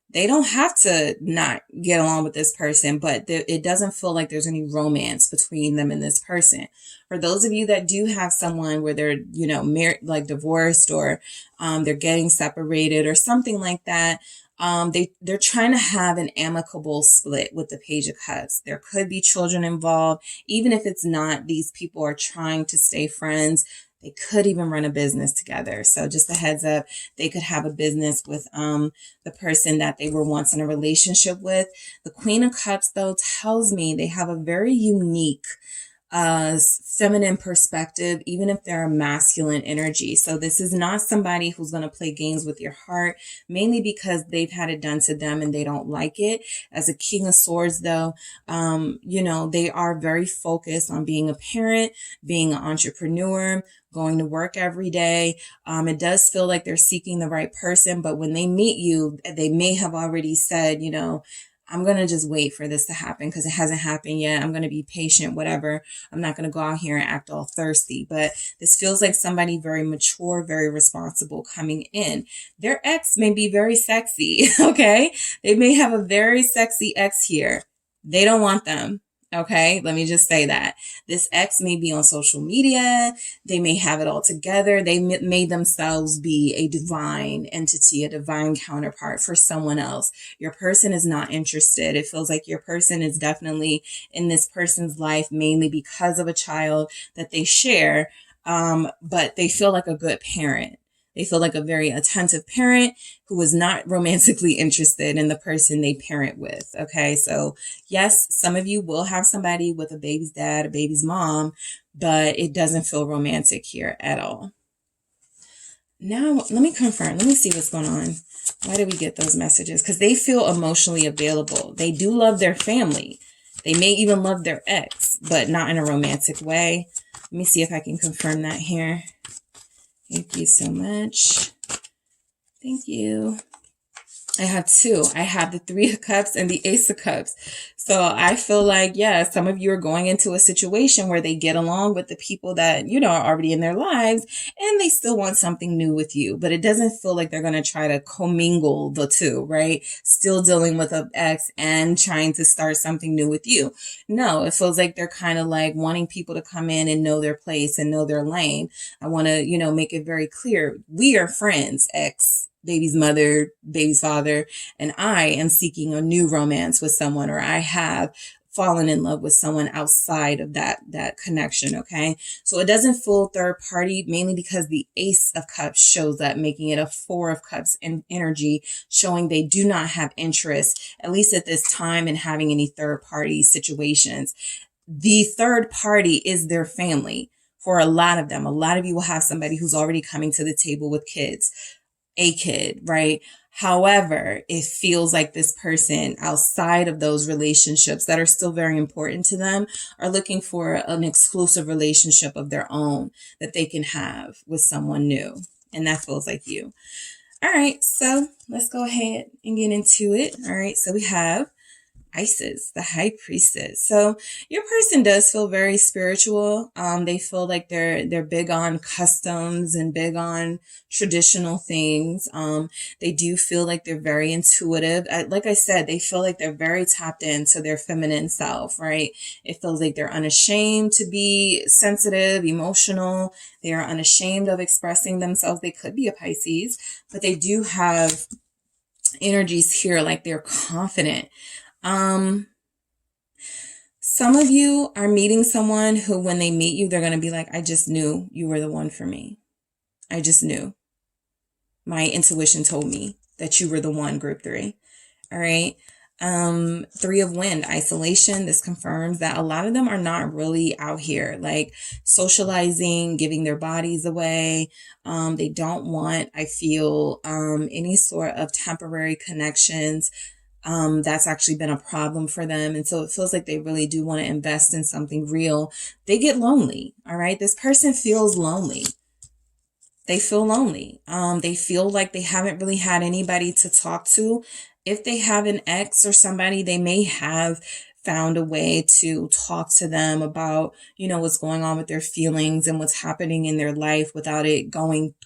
They don't have to not get along with this person, but it doesn't feel like there's any romance between them and this person. For those of you that do have someone where they're, married, like divorced, or they're getting separated or something like that, they're trying to have an amicable split with the Page of Cups. There could be children involved. Even if it's not, these people are trying to stay friends. They could even run a business together. So just a heads up, they could have a business with the person that they were once in a relationship with. The Queen of Cups, though, tells me they have a very unique feminine perspective, even if they're a masculine energy. So this is not somebody who's going to play games with your heart, mainly because they've had it done to them and they don't like it. As a King of Swords, though, they are very focused on being a parent, being an entrepreneur, going to work every day. It does feel like they're seeking the right person, but when they meet you, they may have already said, I'm going to just wait for this to happen because it hasn't happened yet. I'm going to be patient, whatever. I'm not going to go out here and act all thirsty. But this feels like somebody very mature, very responsible coming in. Their ex may be very sexy, okay? They may have a very sexy ex here. They don't want them, Okay, let me just say that. This ex may be on social media. They may have it all together. They may themselves be a divine entity, a divine counterpart for someone else. Your person is not interested. It feels like your person is definitely in this person's life mainly because of a child that they share, but they feel like a good parent. They feel like a very attentive parent who is not romantically interested in the person they parent with. Okay, so yes, some of you will have somebody with a baby's dad, a baby's mom, but it doesn't feel romantic here at all. Now, let me confirm. Let me see what's going on. Why did we get those messages? Because they feel emotionally available. They do love their family. They may even love their ex, but not in a romantic way. Let me see if I can confirm that here. Thank you so much. Thank you. I have two. I have the Three of Cups and the Ace of Cups. So I feel like, yeah, some of you are going into a situation where they get along with the people that, you know, are already in their lives and they still want something new with you. But it doesn't feel like they're going to try to commingle the two, right? Still dealing with an ex and trying to start something new with you. No, it feels like they're kind of like wanting people to come in and know their place and know their lane. I want to, you know, make it very clear. We are friends, ex, baby's mother, baby's father, and I am seeking a new romance with someone, or I have fallen in love with someone outside of that connection. Okay. So it doesn't feel third party, mainly because the Ace of Cups shows up, making it a Four of Cups in energy, showing they do not have interest, at least at this time, in having any third party situations. The third party is their family. For a lot of them, a lot of you will have somebody who's already coming to the table with kids, a kid, right? However, it feels like this person outside of those relationships that are still very important to them are looking for an exclusive relationship of their own that they can have with someone new. And that feels like you. All right, so let's go ahead and get into it. All right, so we have Isis, the High Priestess. So your person does feel very spiritual. They feel like they're big on customs and big on traditional things. They do feel like they're very intuitive. Like I said, they feel like they're very tapped into their feminine self, right? It feels like they're unashamed to be sensitive, emotional. They are unashamed of expressing themselves. They could be a Pisces, but they do have energies here like they're confident. Some of you are meeting someone who, when they meet you, they're going to be like, I just knew you were the one for me. I just knew. My intuition told me that you were the one, group 3. All right. Three of Wind, isolation. This confirms that a lot of them are not really out here, like socializing, giving their bodies away. They don't want, I feel, any sort of temporary connections. That's actually been a problem for them. And so it feels like they really do want to invest in something real. They get lonely. All right. This person feels lonely. They feel lonely. They feel like they haven't really had anybody to talk to. If they have an ex or somebody, they may have found a way to talk to them about, you know, what's going on with their feelings and what's happening in their life without it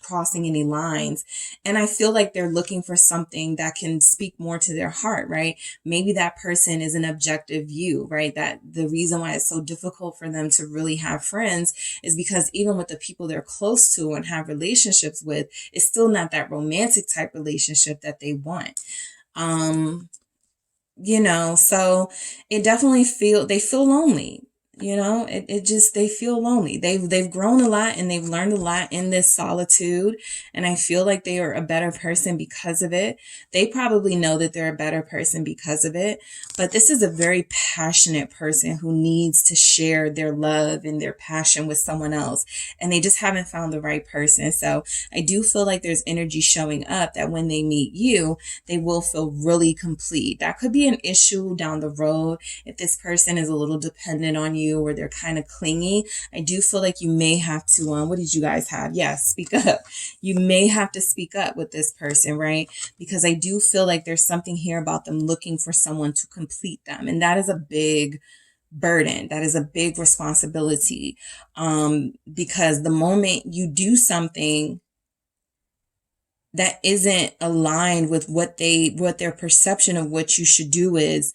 crossing any lines. And I feel like they're looking for something that can speak more to their heart, right? Maybe that person is an objective view, right? That the reason why it's so difficult for them to really have friends is because even with the people they're close to and have relationships with, it's still not that romantic type relationship that they want. You know, so it definitely they feel lonely. You know, they feel lonely. They've grown a lot and they've learned a lot in this solitude. And I feel like they are a better person because of it. They probably know that they're a better person because of it. But this is a very passionate person who needs to share their love and their passion with someone else. And they just haven't found the right person. So I do feel like there's energy showing up that when they meet you, they will feel really complete. That could be an issue down the road if this person is a little dependent on you, or they're kind of clingy. I do feel like you may have to, what did you guys have? Yes, speak up. You may have to speak up with this person, right? Because I do feel like there's something here about them looking for someone to complete them. And that is a big burden. That is a big responsibility. Because the moment you do something that isn't aligned with what their perception of what you should do is,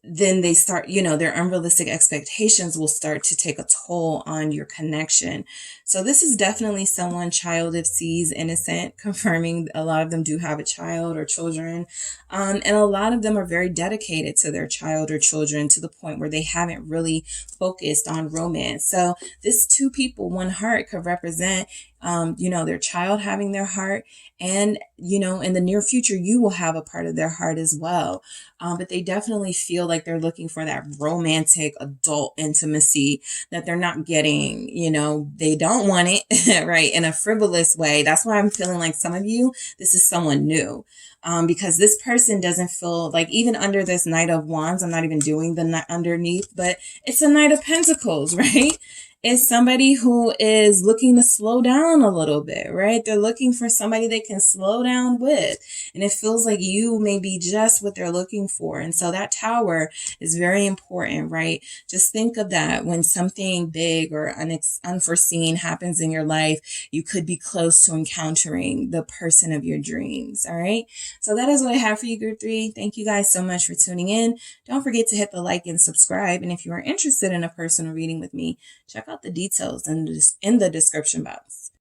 then they start, their unrealistic expectations will start to take a toll on your connection. So this is definitely someone, child if sees innocent, confirming a lot of them do have a child or children. And a lot of them are very dedicated to their child or children to the point where they haven't really focused on romance. So this two people, one heart could represent, their child having their heart, and, in the near future, you will have a part of their heart as well. But they definitely feel like they're looking for that romantic adult intimacy that they're not getting. They don't want it, right, in a frivolous way. That's why I'm feeling like some of you, this is someone new. Because this person doesn't feel like, even under this Knight of Wands, I'm not even doing the underneath, but it's a Knight of Pentacles, right? It's somebody who is looking to slow down a little bit, right? They're looking for somebody they can slow down with. And it feels like you may be just what they're looking for. And so that Tower is very important, right? Just think of that. When something big or unforeseen happens in your life, you could be close to encountering the person of your dreams, all right? So that is what I have for you, Group 3. Thank you guys so much for tuning in. Don't forget to hit the like and subscribe. And if you are interested in a personal reading with me, check out the details in the description box.